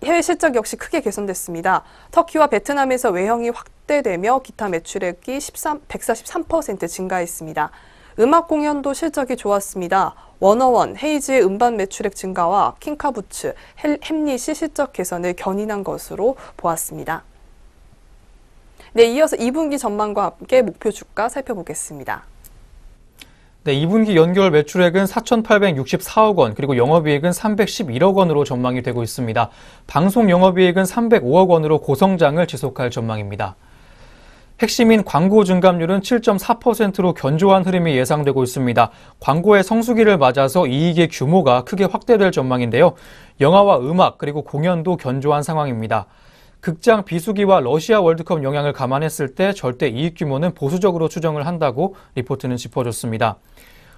해외 실적 역시 크게 개선됐습니다. 터키와 베트남에서 외형이 확대되며 기타 매출액이 143% 증가했습니다. 음악 공연도 실적이 좋았습니다. 워너원, 헤이즈의 음반 매출액 증가와 킹카부츠, 햄릿이 실적 개선을 견인한 것으로 보았습니다. 네, 이어서 2분기 전망과 함께 목표 주가 살펴보겠습니다.
네, 2분기 연결 매출액은 4,864억 원, 그리고 영업이익은 311억 원으로 전망이 되고 있습니다. 방송 영업이익은 305억 원으로 고성장을 지속할 전망입니다. 핵심인 광고 증감률은 7.4%로 견조한 흐름이 예상되고 있습니다. 광고의 성수기를 맞아서 이익의 규모가 크게 확대될 전망인데요. 영화와 음악 그리고 공연도 견조한 상황입니다. 극장 비수기와 러시아 월드컵 영향을 감안했을 때 절대 이익 규모는 보수적으로 추정을 한다고 리포트는 짚어줬습니다.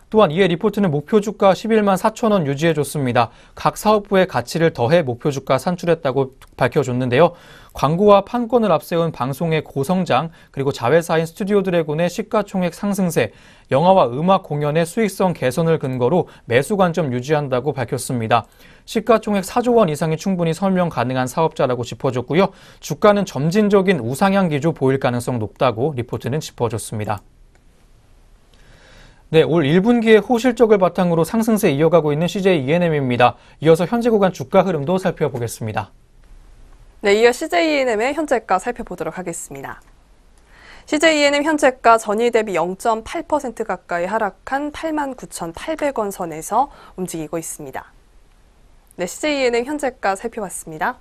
또한 이에 리포트는 목표 주가 11만 4천 원 유지해줬습니다. 각 사업부의 가치를 더해 목표 주가 산출했다고 밝혀줬는데요. 광고와 판권을 앞세운 방송의 고성장, 그리고 자회사인 스튜디오 드래곤의 시가총액 상승세, 영화와 음악 공연의 수익성 개선을 근거로 매수 관점 유지한다고 밝혔습니다. 시가총액 4조 원 이상이 충분히 설명 가능한 사업자라고 짚어줬고요. 주가는 점진적인 우상향 기조 보일 가능성 높다고 리포트는 짚어줬습니다. 네, 올 1분기에 호실적을 바탕으로 상승세 이어가고 있는 CJ E&M입니다. 이어서 현재 구간 주가 흐름도 살펴보겠습니다.
네, 이어 CJ E&M의 현재가 살펴보도록 하겠습니다. CJ E&M 현재가 전일 대비 0.8% 가까이 하락한 89,800원 선에서 움직이고 있습니다. 네, CJ E&M 현재가 살펴봤습니다.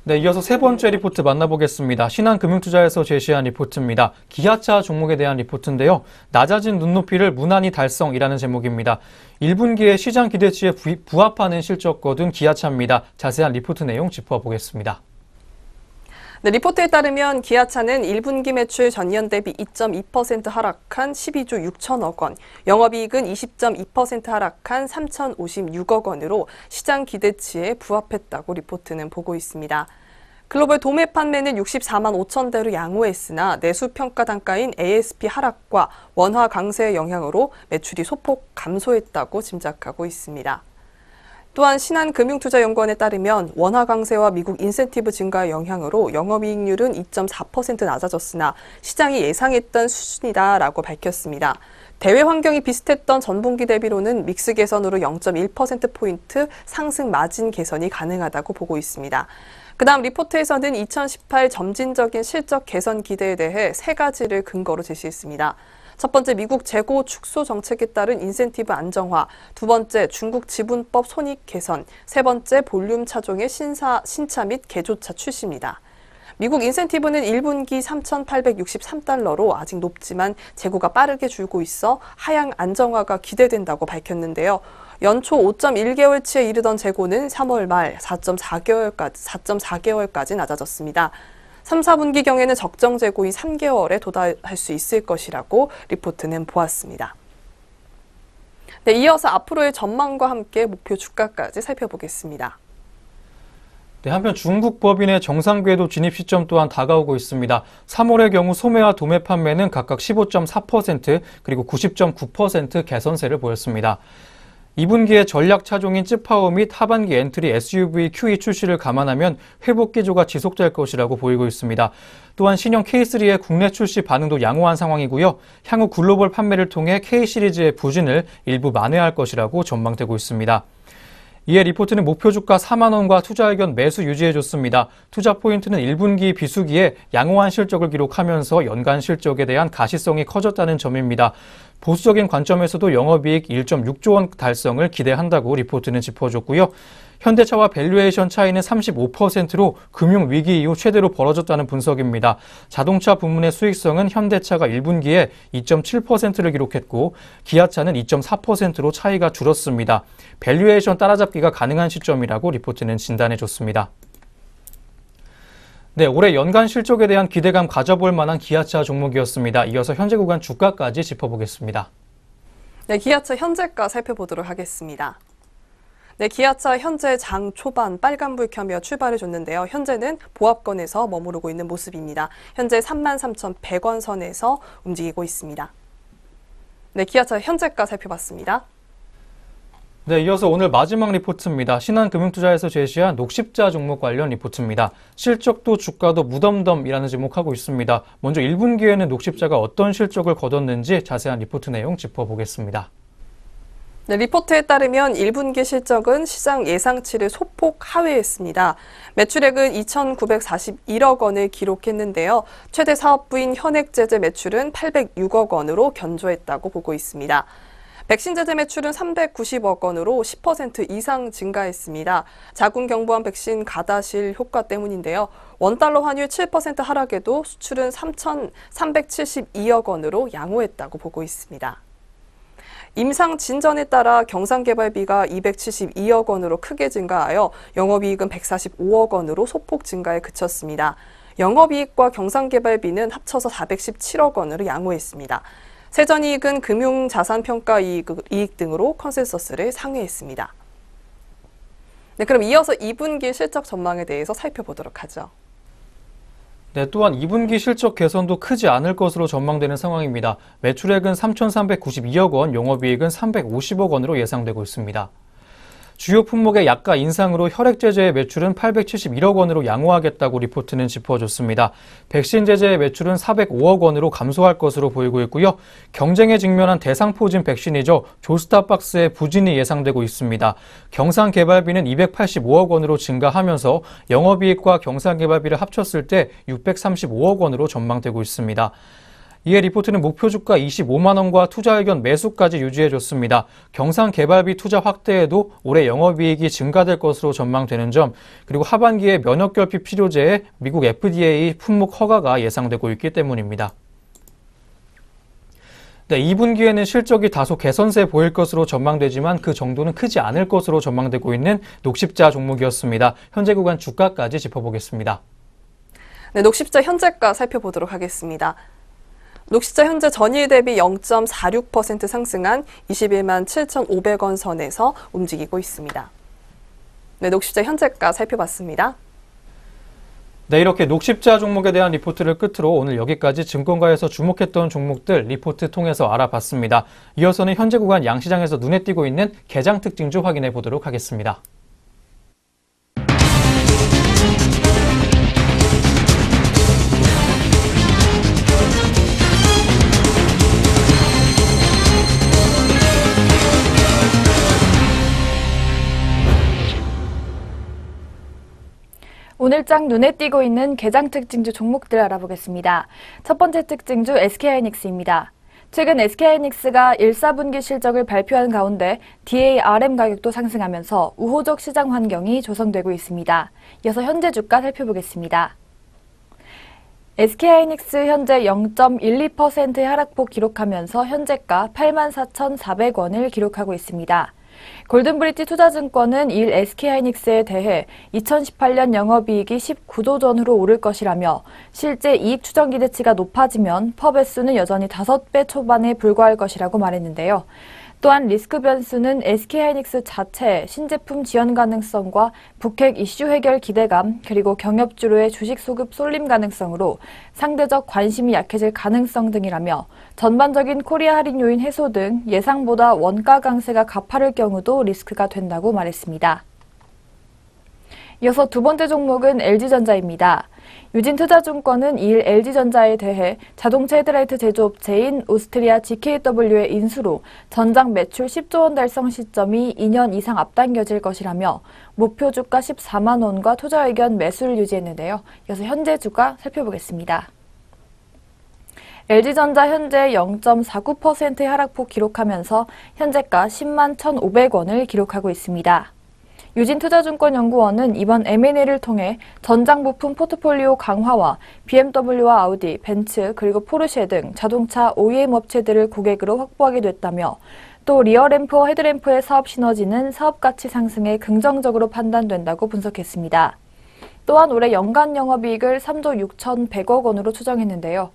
네, 이어서 세 번째 리포트 만나보겠습니다. 신한금융투자에서 제시한 리포트입니다. 기아차 종목에 대한 리포트인데요. 낮아진 눈높이를 무난히 달성이라는 제목입니다. 1분기에 시장 기대치에 부합하는 실적 거둔 기아차입니다. 자세한 리포트 내용 짚어보겠습니다.
네, 리포트에 따르면 기아차는 1분기 매출 전년 대비 2.2% 하락한 12조 6천억 원, 영업이익은 20.2% 하락한 3,056억 원으로 시장 기대치에 부합했다고 리포트는 보고 있습니다. 글로벌 도매 판매는 64만 5천 대로 양호했으나 내수 평가 단가인 ASP 하락과 원화 강세의 영향으로 매출이 소폭 감소했다고 짐작하고 있습니다. 또한 신한금융투자연구원에 따르면 원화 강세와 미국 인센티브 증가의 영향으로 영업이익률은 2.4% 낮아졌으나 시장이 예상했던 수준이다라고 밝혔습니다. 대외 환경이 비슷했던 전분기 대비로는 믹스 개선으로 0.1%포인트 상승 마진 개선이 가능하다고 보고 있습니다. 그다음 리포트에서는 2018 점진적인 실적 개선 기대에 대해 세 가지를 근거로 제시했습니다. 첫 번째, 미국 재고 축소 정책에 따른 인센티브 안정화, 두 번째, 중국 지분법 손익 개선, 세 번째, 볼륨 차종의 신차 및 개조차 출시입니다. 미국 인센티브는 1분기 3,863달러로 아직 높지만 재고가 빠르게 줄고 있어 하향 안정화가 기대된다고 밝혔는데요. 연초 5.1개월치에 이르던 재고는 3월 말 4.4개월까지 낮아졌습니다. 3, 4분기 경에는 적정 재고인 3개월에 도달할 수 있을 것이라고 리포트는 보았습니다. 네, 이어서 앞으로의 전망과 함께 목표 주가까지 살펴보겠습니다.
네, 한편 중국 법인의 정상궤도 진입 시점 또한 다가오고 있습니다. 3월의 경우 소매와 도매 판매는 각각 15.4% 그리고 90.9% 개선세를 보였습니다. 2분기에 전략 차종인 쯔파오 및 하반기 엔트리 SUV Q2 출시를 감안하면 회복 기조가 지속될 것이라고 보이고 있습니다. 또한 신형 K3의 국내 출시 반응도 양호한 상황이고요. 향후 글로벌 판매를 통해 K 시리즈의 부진을 일부 만회할 것이라고 전망되고 있습니다. 이에 리포트는 목표 주가 4만 원과 투자 의견 매수 유지해줬습니다. 투자 포인트는 1분기 비수기에 양호한 실적을 기록하면서 연간 실적에 대한 가시성이 커졌다는 점입니다. 보수적인 관점에서도 영업이익 1.6조 원 달성을 기대한다고 리포트는 짚어줬고요. 현대차와 밸류에이션 차이는 35%로 금융위기 이후 최대로 벌어졌다는 분석입니다. 자동차 부문의 수익성은 현대차가 1분기에 2.7%를 기록했고 기아차는 2.4%로 차이가 줄었습니다. 밸류에이션 따라잡기가 가능한 시점이라고 리포트는 진단해줬습니다. 네, 올해 연간 실적에 대한 기대감 가져볼 만한 기아차 종목이었습니다. 이어서 현재 구간 주가까지 짚어보겠습니다.
네, 기아차 현재가 살펴보도록 하겠습니다. 네, 기아차 현재 장 초반 빨간불 켜며 출발해 줬는데요. 현재는 보합권에서 머무르고 있는 모습입니다. 현재 33,100원 선에서 움직이고 있습니다. 네, 기아차 현재가 살펴봤습니다.
네, 이어서 오늘 마지막 리포트입니다. 신한금융투자에서 제시한 녹십자 종목 관련 리포트입니다. 실적도 주가도 무덤덤이라는 제목하고 있습니다. 먼저 1분기에는 녹십자가 어떤 실적을 거뒀는지 자세한 리포트 내용 짚어보겠습니다.
네, 리포트에 따르면 1분기 실적은 시장 예상치를 소폭 하회했습니다. 매출액은 2,941억 원을 기록했는데요. 최대 사업부인 현액제재 매출은 806억 원으로 견조했다고 보고 있습니다. 백신 제재 매출은 390억 원으로 10% 이상 증가했습니다. 자궁경부암 백신 가다실 효과 때문인데요. 원달러 환율 7% 하락에도 수출은 3,372억 원으로 양호했다고 보고 있습니다. 임상 진전에 따라 경상개발비가 272억 원으로 크게 증가하여 영업이익은 145억 원으로 소폭 증가에 그쳤습니다. 영업이익과 경상개발비는 합쳐서 417억 원으로 양호했습니다. 세전이익은 금융자산평가이익 등으로 컨센서스를 상회했습니다. 네, 그럼 이어서 2분기 실적 전망에 대해서 살펴보도록 하죠.
네, 또한 2분기 실적 개선도 크지 않을 것으로 전망되는 상황입니다. 매출액은 3,392억 원, 영업이익은 350억 원으로 예상되고 있습니다. 주요 품목의 약가 인상으로 혈액제제의 매출은 871억 원으로 양호하겠다고 리포트는 짚어줬습니다. 백신 제제의 매출은 405억 원으로 감소할 것으로 보이고 있고요. 경쟁에 직면한 대상포진 백신이죠. 조스타박스의 부진이 예상되고 있습니다. 경상개발비는 285억 원으로 증가하면서 영업이익과 경상개발비를 합쳤을 때 635억 원으로 전망되고 있습니다. 이에 리포트는 목표 주가 25만 원과 투자 의견 매수까지 유지해줬습니다. 경상개발비 투자 확대에도 올해 영업이익이 증가될 것으로 전망되는 점, 그리고 하반기에 면역결핍 치료제의 미국 FDA 품목 허가가 예상되고 있기 때문입니다. 네, 2분기에는 실적이 다소 개선세 보일 것으로 전망되지만 그 정도는 크지 않을 것으로 전망되고 있는 녹십자 종목이었습니다. 현재 구간 주가까지 짚어보겠습니다.
네, 녹십자 현재가 살펴보도록 하겠습니다. 녹십자 현재 전일 대비 0.46% 상승한 21만 7,500원 선에서 움직이고 있습니다. 네, 녹십자 현재가 살펴봤습니다.
네, 이렇게 녹십자 종목에 대한 리포트를 끝으로 오늘 여기까지 증권가에서 주목했던 종목들 리포트 통해서 알아봤습니다. 이어서는 현재 구간 양시장에서 눈에 띄고 있는 개장 특징주 확인해 보도록 하겠습니다.
오늘장 눈에 띄고 있는 개장 특징주 종목들 알아보겠습니다. 첫 번째 특징주 SK하이닉스입니다. 최근 SK하이닉스가 1, 4분기 실적을 발표한 가운데 DARM 가격도 상승하면서 우호적 시장 환경이 조성되고 있습니다. 이어서 현재 주가 살펴보겠습니다. SK하이닉스 현재 0.12%의 하락폭 기록하면서 현재가 84,400원을 기록하고 있습니다. 골든브릿지 투자증권은 일 SK하이닉스에 대해 2018년 영업이익이 19조 전후로 오를 것이라며 실제 이익 추정 기대치가 높아지면 퍼배수는 여전히 5배 초반에 불과할 것이라고 말했는데요. 또한 리스크 변수는 SK하이닉스 자체 신제품 지원 가능성과 북핵 이슈 해결 기대감, 그리고 경협주로의 주식 소급 쏠림 가능성으로 상대적 관심이 약해질 가능성 등이라며 전반적인 코리아 할인 요인 해소 등 예상보다 원가 강세가 가파를 경우도 리스크가 된다고 말했습니다. 이어서 두 번째 종목은 LG전자입니다. 유진투자증권은 이일 LG전자에 대해 자동차 헤드라이트 제조업체인 오스트리아 GKW의 인수로 전장 매출 10조 원 달성 시점이 2년 이상 앞당겨질 것이라며 목표 주가 14만 원과 투자 의견 매수를 유지했는데요. 이어서 현재 주가 살펴보겠습니다. LG전자 현재 0.49%의 하락폭 기록하면서 현재가 10만 1,500원을 기록하고 있습니다. 유진투자증권연구원은 이번 M&A를 통해 전장 부품 포트폴리오 강화와 BMW와 아우디, 벤츠, 그리고 포르쉐 등 자동차 OEM 업체들을 고객으로 확보하게 됐다며 또 리어램프와 헤드램프의 사업 시너지는 사업 가치 상승에 긍정적으로 판단된다고 분석했습니다. 또한 올해 연간 영업이익을 3조 6,100억 원으로 추정했는데요.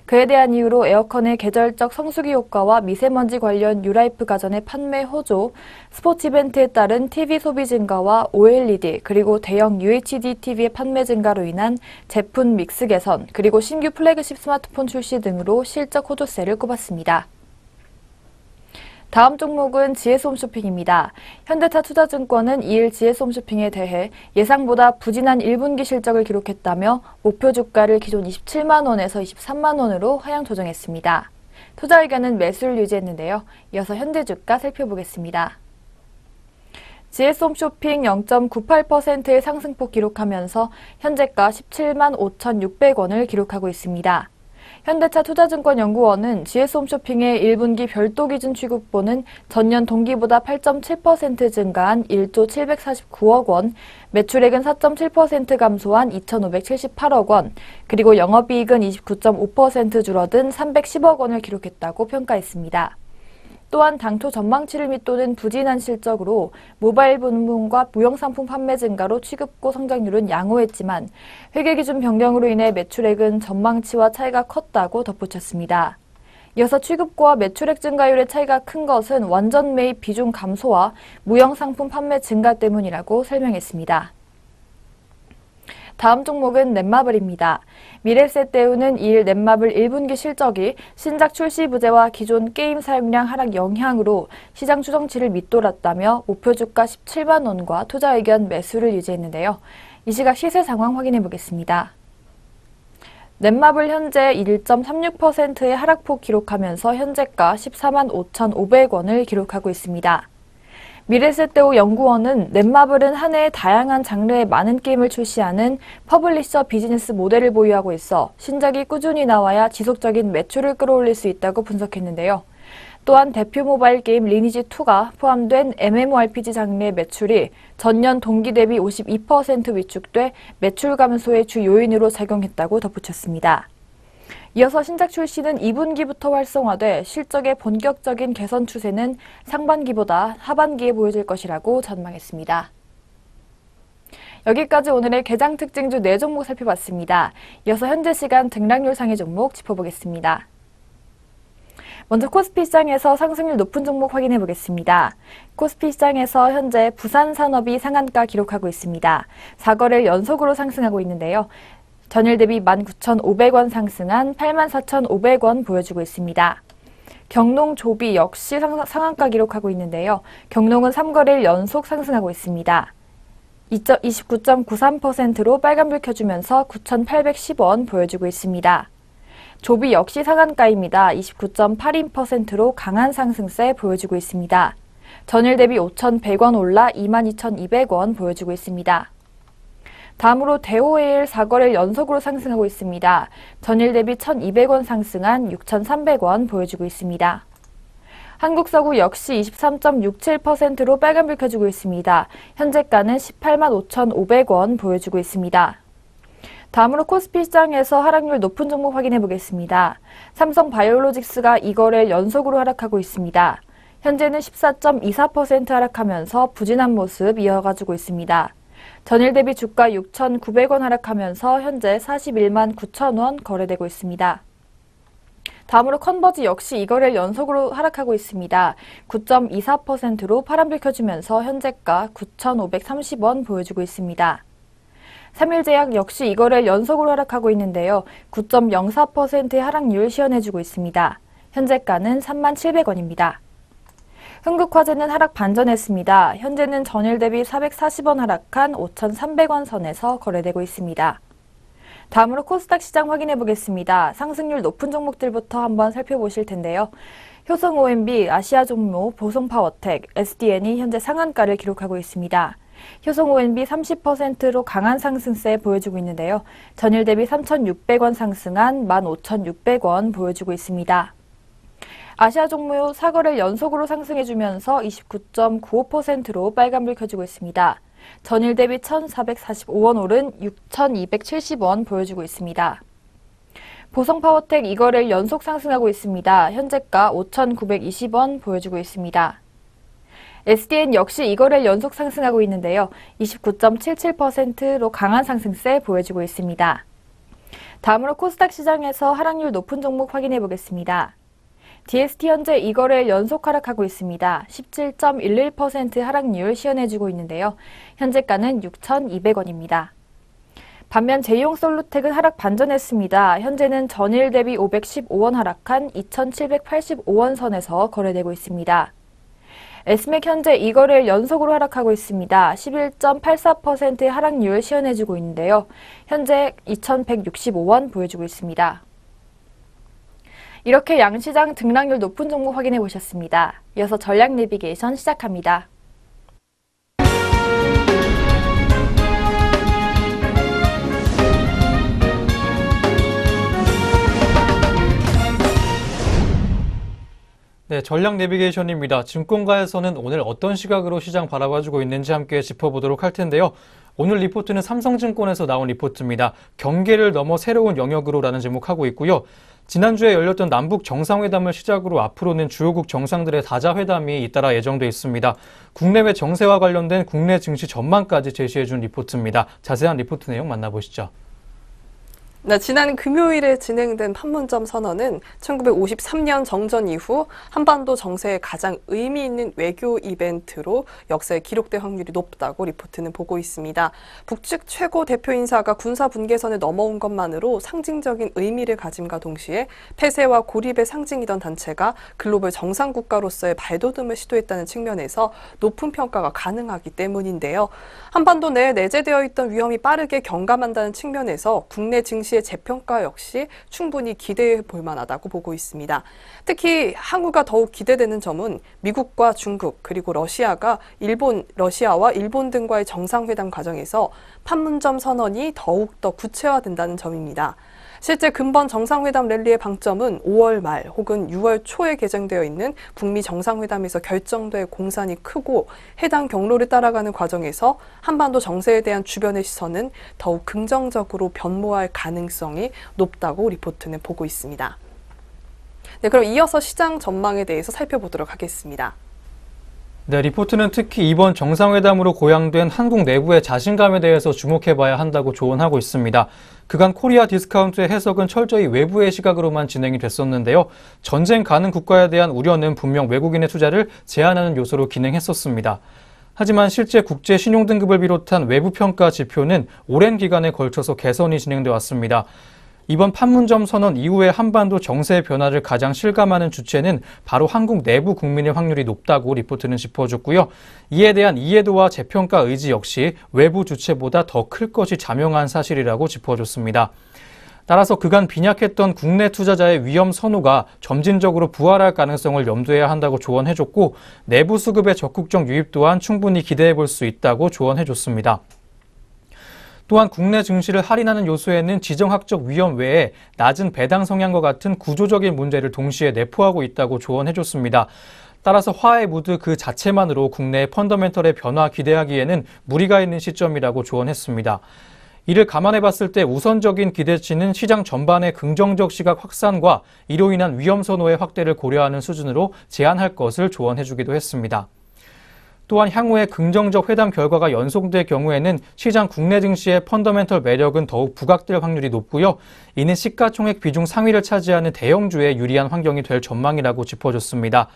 그에 대한 이유로 에어컨의 계절적 성수기 효과와 미세먼지 관련 뉴라이프 가전의 판매 호조, 스포츠 이벤트에 따른 TV 소비 증가와 OLED 그리고 대형 UHD TV의 판매 증가로 인한 제품 믹스 개선, 그리고 신규 플래그십 스마트폰 출시 등으로 실적 호조세를 꼽았습니다. 다음 종목은 지혜솜쇼핑입니다. 현대차 투자증권은 2일 지혜솜쇼핑에 대해 예상보다 부진한 1분기 실적을 기록했다며 목표 주가를 기존 27만 원에서 23만 원으로 하향 조정했습니다. 투자 의견은 매수를 유지했는데요. 이어서 현대주가 살펴보겠습니다. 지혜솜쇼핑 0.98%의 상승폭 기록하면서 현재가 17만 5,600원을 기록하고 있습니다. 현대차 투자증권연구원은 지혜솜쇼핑의 1분기 별도 기준 취급보는 전년 동기보다 8.7% 증가한 1조 749억 원, 매출액은 4.7% 감소한 2,578억 원, 그리고 영업이익은 29.5% 줄어든 310억 원을 기록했다고 평가했습니다. 또한 당초 전망치를 밑도는 부진한 실적으로 모바일 부문과 무형상품 판매 증가로 취급고 성장률은 양호했지만 회계기준 변경으로 인해 매출액은 전망치와 차이가 컸다고 덧붙였습니다. 이어서 취급고와 매출액 증가율의 차이가 큰 것은 완전 매입 비중 감소와 무형상품 판매 증가 때문이라고 설명했습니다. 다음 종목은 넷마블입니다. 미래에셋대우는 2일 넷마블 1분기 실적이 신작 출시 부재와 기존 게임 사용량 하락 영향으로 시장 추정치를 밑돌았다며 목표 주가 17만 원과 투자 의견 매수를 유지했는데요. 이 시각 시세 상황 확인해 보겠습니다. 넷마블 현재 1.36%의 하락폭 기록하면서 현재가 14만 5,500원을 기록하고 있습니다. 미래에셋대우 연구원은 넷마블은 한 해에 다양한 장르의 많은 게임을 출시하는 퍼블리셔 비즈니스 모델을 보유하고 있어 신작이 꾸준히 나와야 지속적인 매출을 끌어올릴 수 있다고 분석했는데요. 또한 대표 모바일 게임 리니지2가 포함된 MMORPG 장르의 매출이 전년 동기 대비 52% 위축돼 매출 감소의 주 요인으로 작용했다고 덧붙였습니다. 이어서 신작 출시는 2분기부터 활성화돼 실적의 본격적인 개선 추세는 상반기보다 하반기에 보여질 것이라고 전망했습니다. 여기까지 오늘의 개장 특징주 4종목 살펴봤습니다. 이어서 현재 시간 등락률 상위 종목 짚어보겠습니다. 먼저 코스피 시장에서 상승률 높은 종목 확인해 보겠습니다. 코스피 시장에서 현재 부산산업이 상한가 기록하고 있습니다. 4거래일 연속으로 상승하고 있는데요. 전일 대비 19,500원 상승한 84,500원 보여주고 있습니다. 경농조비 역시 상한가 기록하고 있는데요. 경농은 3거래일 연속 상승하고 있습니다. 29.93%로 빨간불 켜주면서 9,810원 보여주고 있습니다. 조비 역시 상한가입니다. 29.82%로 강한 상승세 보여주고 있습니다. 전일 대비 5,100원 올라 22,200원 보여주고 있습니다. 다음으로 대우에일 4거래일 연속으로 상승하고 있습니다. 전일 대비 1,200원 상승한 6,300원 보여주고 있습니다. 한국서구 역시 23.67%로 빨간불 켜주고 있습니다. 현재가는 18만 5,500원 보여주고 있습니다. 다음으로 코스피 시장에서 하락률 높은 종목 확인해 보겠습니다. 삼성바이오로직스가 2거래일 연속으로 하락하고 있습니다. 현재는 14.24% 하락하면서 부진한 모습 이어가지고 있습니다. 전일 대비 주가 6,900원 하락하면서 현재 41만 9천원 거래되고 있습니다. 다음으로 컨버지 역시 2거래일 연속으로 하락하고 있습니다. 9.24%로 파란불 켜주면서 현재가 9,530원 보여주고 있습니다. 삼일제약 역시 2거래일 연속으로 하락하고 있는데요. 9.04%의 하락률 시현해주고 있습니다. 현재가는 37,700원입니다. 흥국화재는 하락 반전했습니다. 현재는 전일 대비 440원 하락한 5,300원 선에서 거래되고 있습니다. 다음으로 코스닥 시장 확인해 보겠습니다. 상승률 높은 종목들부터 한번 살펴보실 텐데요. 효성 OMB, 아시아종모, 보성파워텍, SDN이 현재 상한가를 기록하고 있습니다. 효성 OMB 30%로 강한 상승세 보여주고 있는데요. 전일 대비 3,600원 상승한 15,600원 보여주고 있습니다. 아시아종모 4거래일 연속으로 상승해주면서 29.95%로 빨간불 켜주고 있습니다. 전일 대비 1,445원 오른 6,270원 보여주고 있습니다. 보성파워텍 이거래일 연속 상승하고 있습니다. 현재가 5,920원 보여주고 있습니다. SDN 역시 이거래일 연속 상승하고 있는데요. 29.77%로 강한 상승세 보여주고 있습니다. 다음으로 코스닥 시장에서 하락률 높은 종목 확인해 보겠습니다. DST 현재 이거래일 연속 하락하고 있습니다. 17.11% 하락률 시현해주고 있는데요. 현재가는 6,200원입니다. 반면 제이용솔루텍은 하락 반전했습니다. 현재는 전일 대비 515원 하락한 2,785원 선에서 거래되고 있습니다. 에스맥 현재 이거래일 연속으로 하락하고 있습니다. 11.84% 하락률 시현해주고 있는데요. 현재 2,165원 보여주고 있습니다. 이렇게 양시장 등락률 높은 종목 확인해 보셨습니다. 이어서 전략 내비게이션 시작합니다.
네, 전략 내비게이션입니다. 증권가에서는 오늘 어떤 시각으로 시장 바라봐주고 있는지 함께 짚어보도록 할 텐데요. 오늘 리포트는 삼성증권에서 나온 리포트입니다. 경계를 넘어 새로운 영역으로라는 제목하고 있고요. 지난주에 열렸던 남북 정상회담을 시작으로 앞으로는 주요국 정상들의 다자회담이 잇따라 예정돼 있습니다. 국내외 정세와 관련된 국내 증시 전망까지 제시해준 리포트입니다. 자세한 리포트 내용 만나보시죠.
네, 지난 금요일에 진행된 판문점 선언은 1953년 정전 이후 한반도 정세에 가장 의미 있는 외교 이벤트로 역사에 기록될 확률이 높다고 리포트는 보고 있습니다. 북측 최고 대표 인사가 군사 분계선을 넘어온 것만으로 상징적인 의미를 가짐과 동시에 폐쇄와 고립의 상징이던 단체가 글로벌 정상 국가로서의 발돋움을 시도했다는 측면에서 높은 평가가 가능하기 때문인데요. 한반도 내에 내재되어 있던 위험이 빠르게 경감한다는 측면에서 국내 증시 의 재평가 역시 충분히 기대해 볼 만하다고 보고 있습니다. 특히 항우가 더욱 기대되는 점은 미국과 중국 그리고 러시아와 일본 등과의 정상회담 과정에서 판문점 선언이 더욱더 구체화된다는 점입니다. 실제 근본 정상회담 랠리의 방점은 5월 말 혹은 6월 초에 개정되어 있는 북미 정상회담에서 결정될 공산이 크고 해당 경로를 따라가는 과정에서 한반도 정세에 대한 주변의 시선은 더욱 긍정적으로 변모할 가능성이 높다고 리포트는 보고 있습니다. 네, 그럼 이어서 시장 전망에 대해서 살펴보도록 하겠습니다.
네, 리포트는 특히 이번 정상회담으로 고양된 한국 내부의 자신감에 대해서 주목해봐야 한다고 조언하고 있습니다. 그간 코리아 디스카운트의 해석은 철저히 외부의 시각으로만 진행이 됐었는데요. 전쟁 가능 국가에 대한 우려는 분명 외국인의 투자를 제한하는 요소로 기능했었습니다. 하지만 실제 국제 신용 등급을 비롯한 외부 평가 지표는 오랜 기간에 걸쳐서 개선이 진행돼 왔습니다. 이번 판문점 선언 이후에 한반도 정세의 변화를 가장 실감하는 주체는 바로 한국 내부 국민의 확률이 높다고 리포트는 짚어줬고요. 이에 대한 이해도와 재평가 의지 역시 외부 주체보다 더 클 것이 자명한 사실이라고 짚어줬습니다. 따라서 그간 빈약했던 국내 투자자의 위험 선호가 점진적으로 부활할 가능성을 염두해야 한다고 조언해줬고 내부 수급의 적극적 유입 또한 충분히 기대해 볼 수 있다고 조언해줬습니다. 또한 국내 증시를 할인하는 요소에는 지정학적 위험 외에 낮은 배당 성향과 같은 구조적인 문제를 동시에 내포하고 있다고 조언해줬습니다. 따라서 화해 무드 그 자체만으로 국내의 펀더멘털의 변화 기대하기에는 무리가 있는 시점이라고 조언했습니다. 이를 감안해 봤을 때 우선적인 기대치는 시장 전반의 긍정적 시각 확산과 이로 인한 위험 선호의 확대를 고려하는 수준으로 제한할 것을 조언해주기도 했습니다. 또한 향후에 긍정적 회담 결과가 연속될 경우에는 시장 국내 증시의 펀더멘털 매력은 더욱 부각될 확률이 높고요. 이는 시가총액 비중 상위를 차지하는 대형주에 유리한 환경이 될 전망이라고 짚어줬습니다.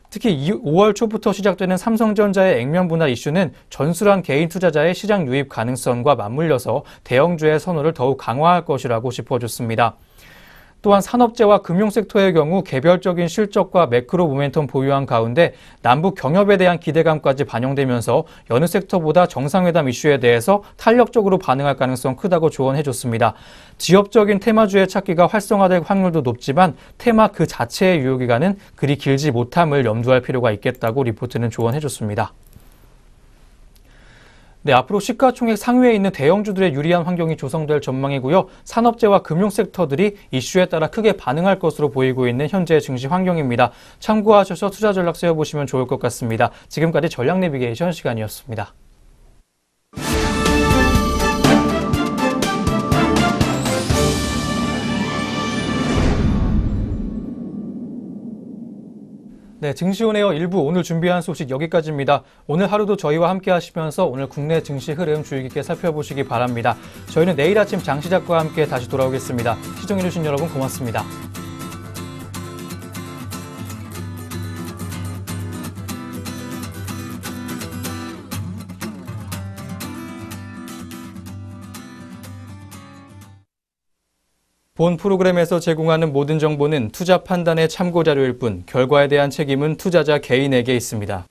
특히 5월 초부터 시작되는 삼성전자의 액면 분할 이슈는 전술한 개인 투자자의 시장 유입 가능성과 맞물려서 대형주의 선호를 더욱 강화할 것이라고 짚어줬습니다. 또한 산업재와 금융섹터의 경우 개별적인 실적과 매크로 모멘텀 보유한 가운데 남북 경협에 대한 기대감까지 반영되면서 여느 섹터보다 정상회담 이슈에 대해서 탄력적으로 반응할 가능성 크다고 조언해줬습니다. 지역적인 테마주의 찾기가 활성화될 확률도 높지만 테마 그 자체의 유효기간은 그리 길지 못함을 염두할 필요가 있겠다고 리포트는 조언해줬습니다. 네, 앞으로 시가총액 상위에 있는 대형주들의 유리한 환경이 조성될 전망이고요. 산업재와 금융섹터들이 이슈에 따라 크게 반응할 것으로 보이고 있는 현재 증시 환경입니다. 참고하셔서 투자 전략 세워보시면 좋을 것 같습니다. 지금까지 전략 내비게이션 시간이었습니다. 네, 증시온에어 일부 오늘 준비한 소식 여기까지입니다. 오늘 하루도 저희와 함께 하시면서 오늘 국내 증시 흐름 주의 깊게 살펴보시기 바랍니다. 저희는 내일 아침 장시작과 함께 다시 돌아오겠습니다. 시청해주신 여러분 고맙습니다. 본 프로그램에서 제공하는 모든 정보는 투자 판단의 참고 자료일 뿐 결과에 대한 책임은 투자자 개인에게 있습니다.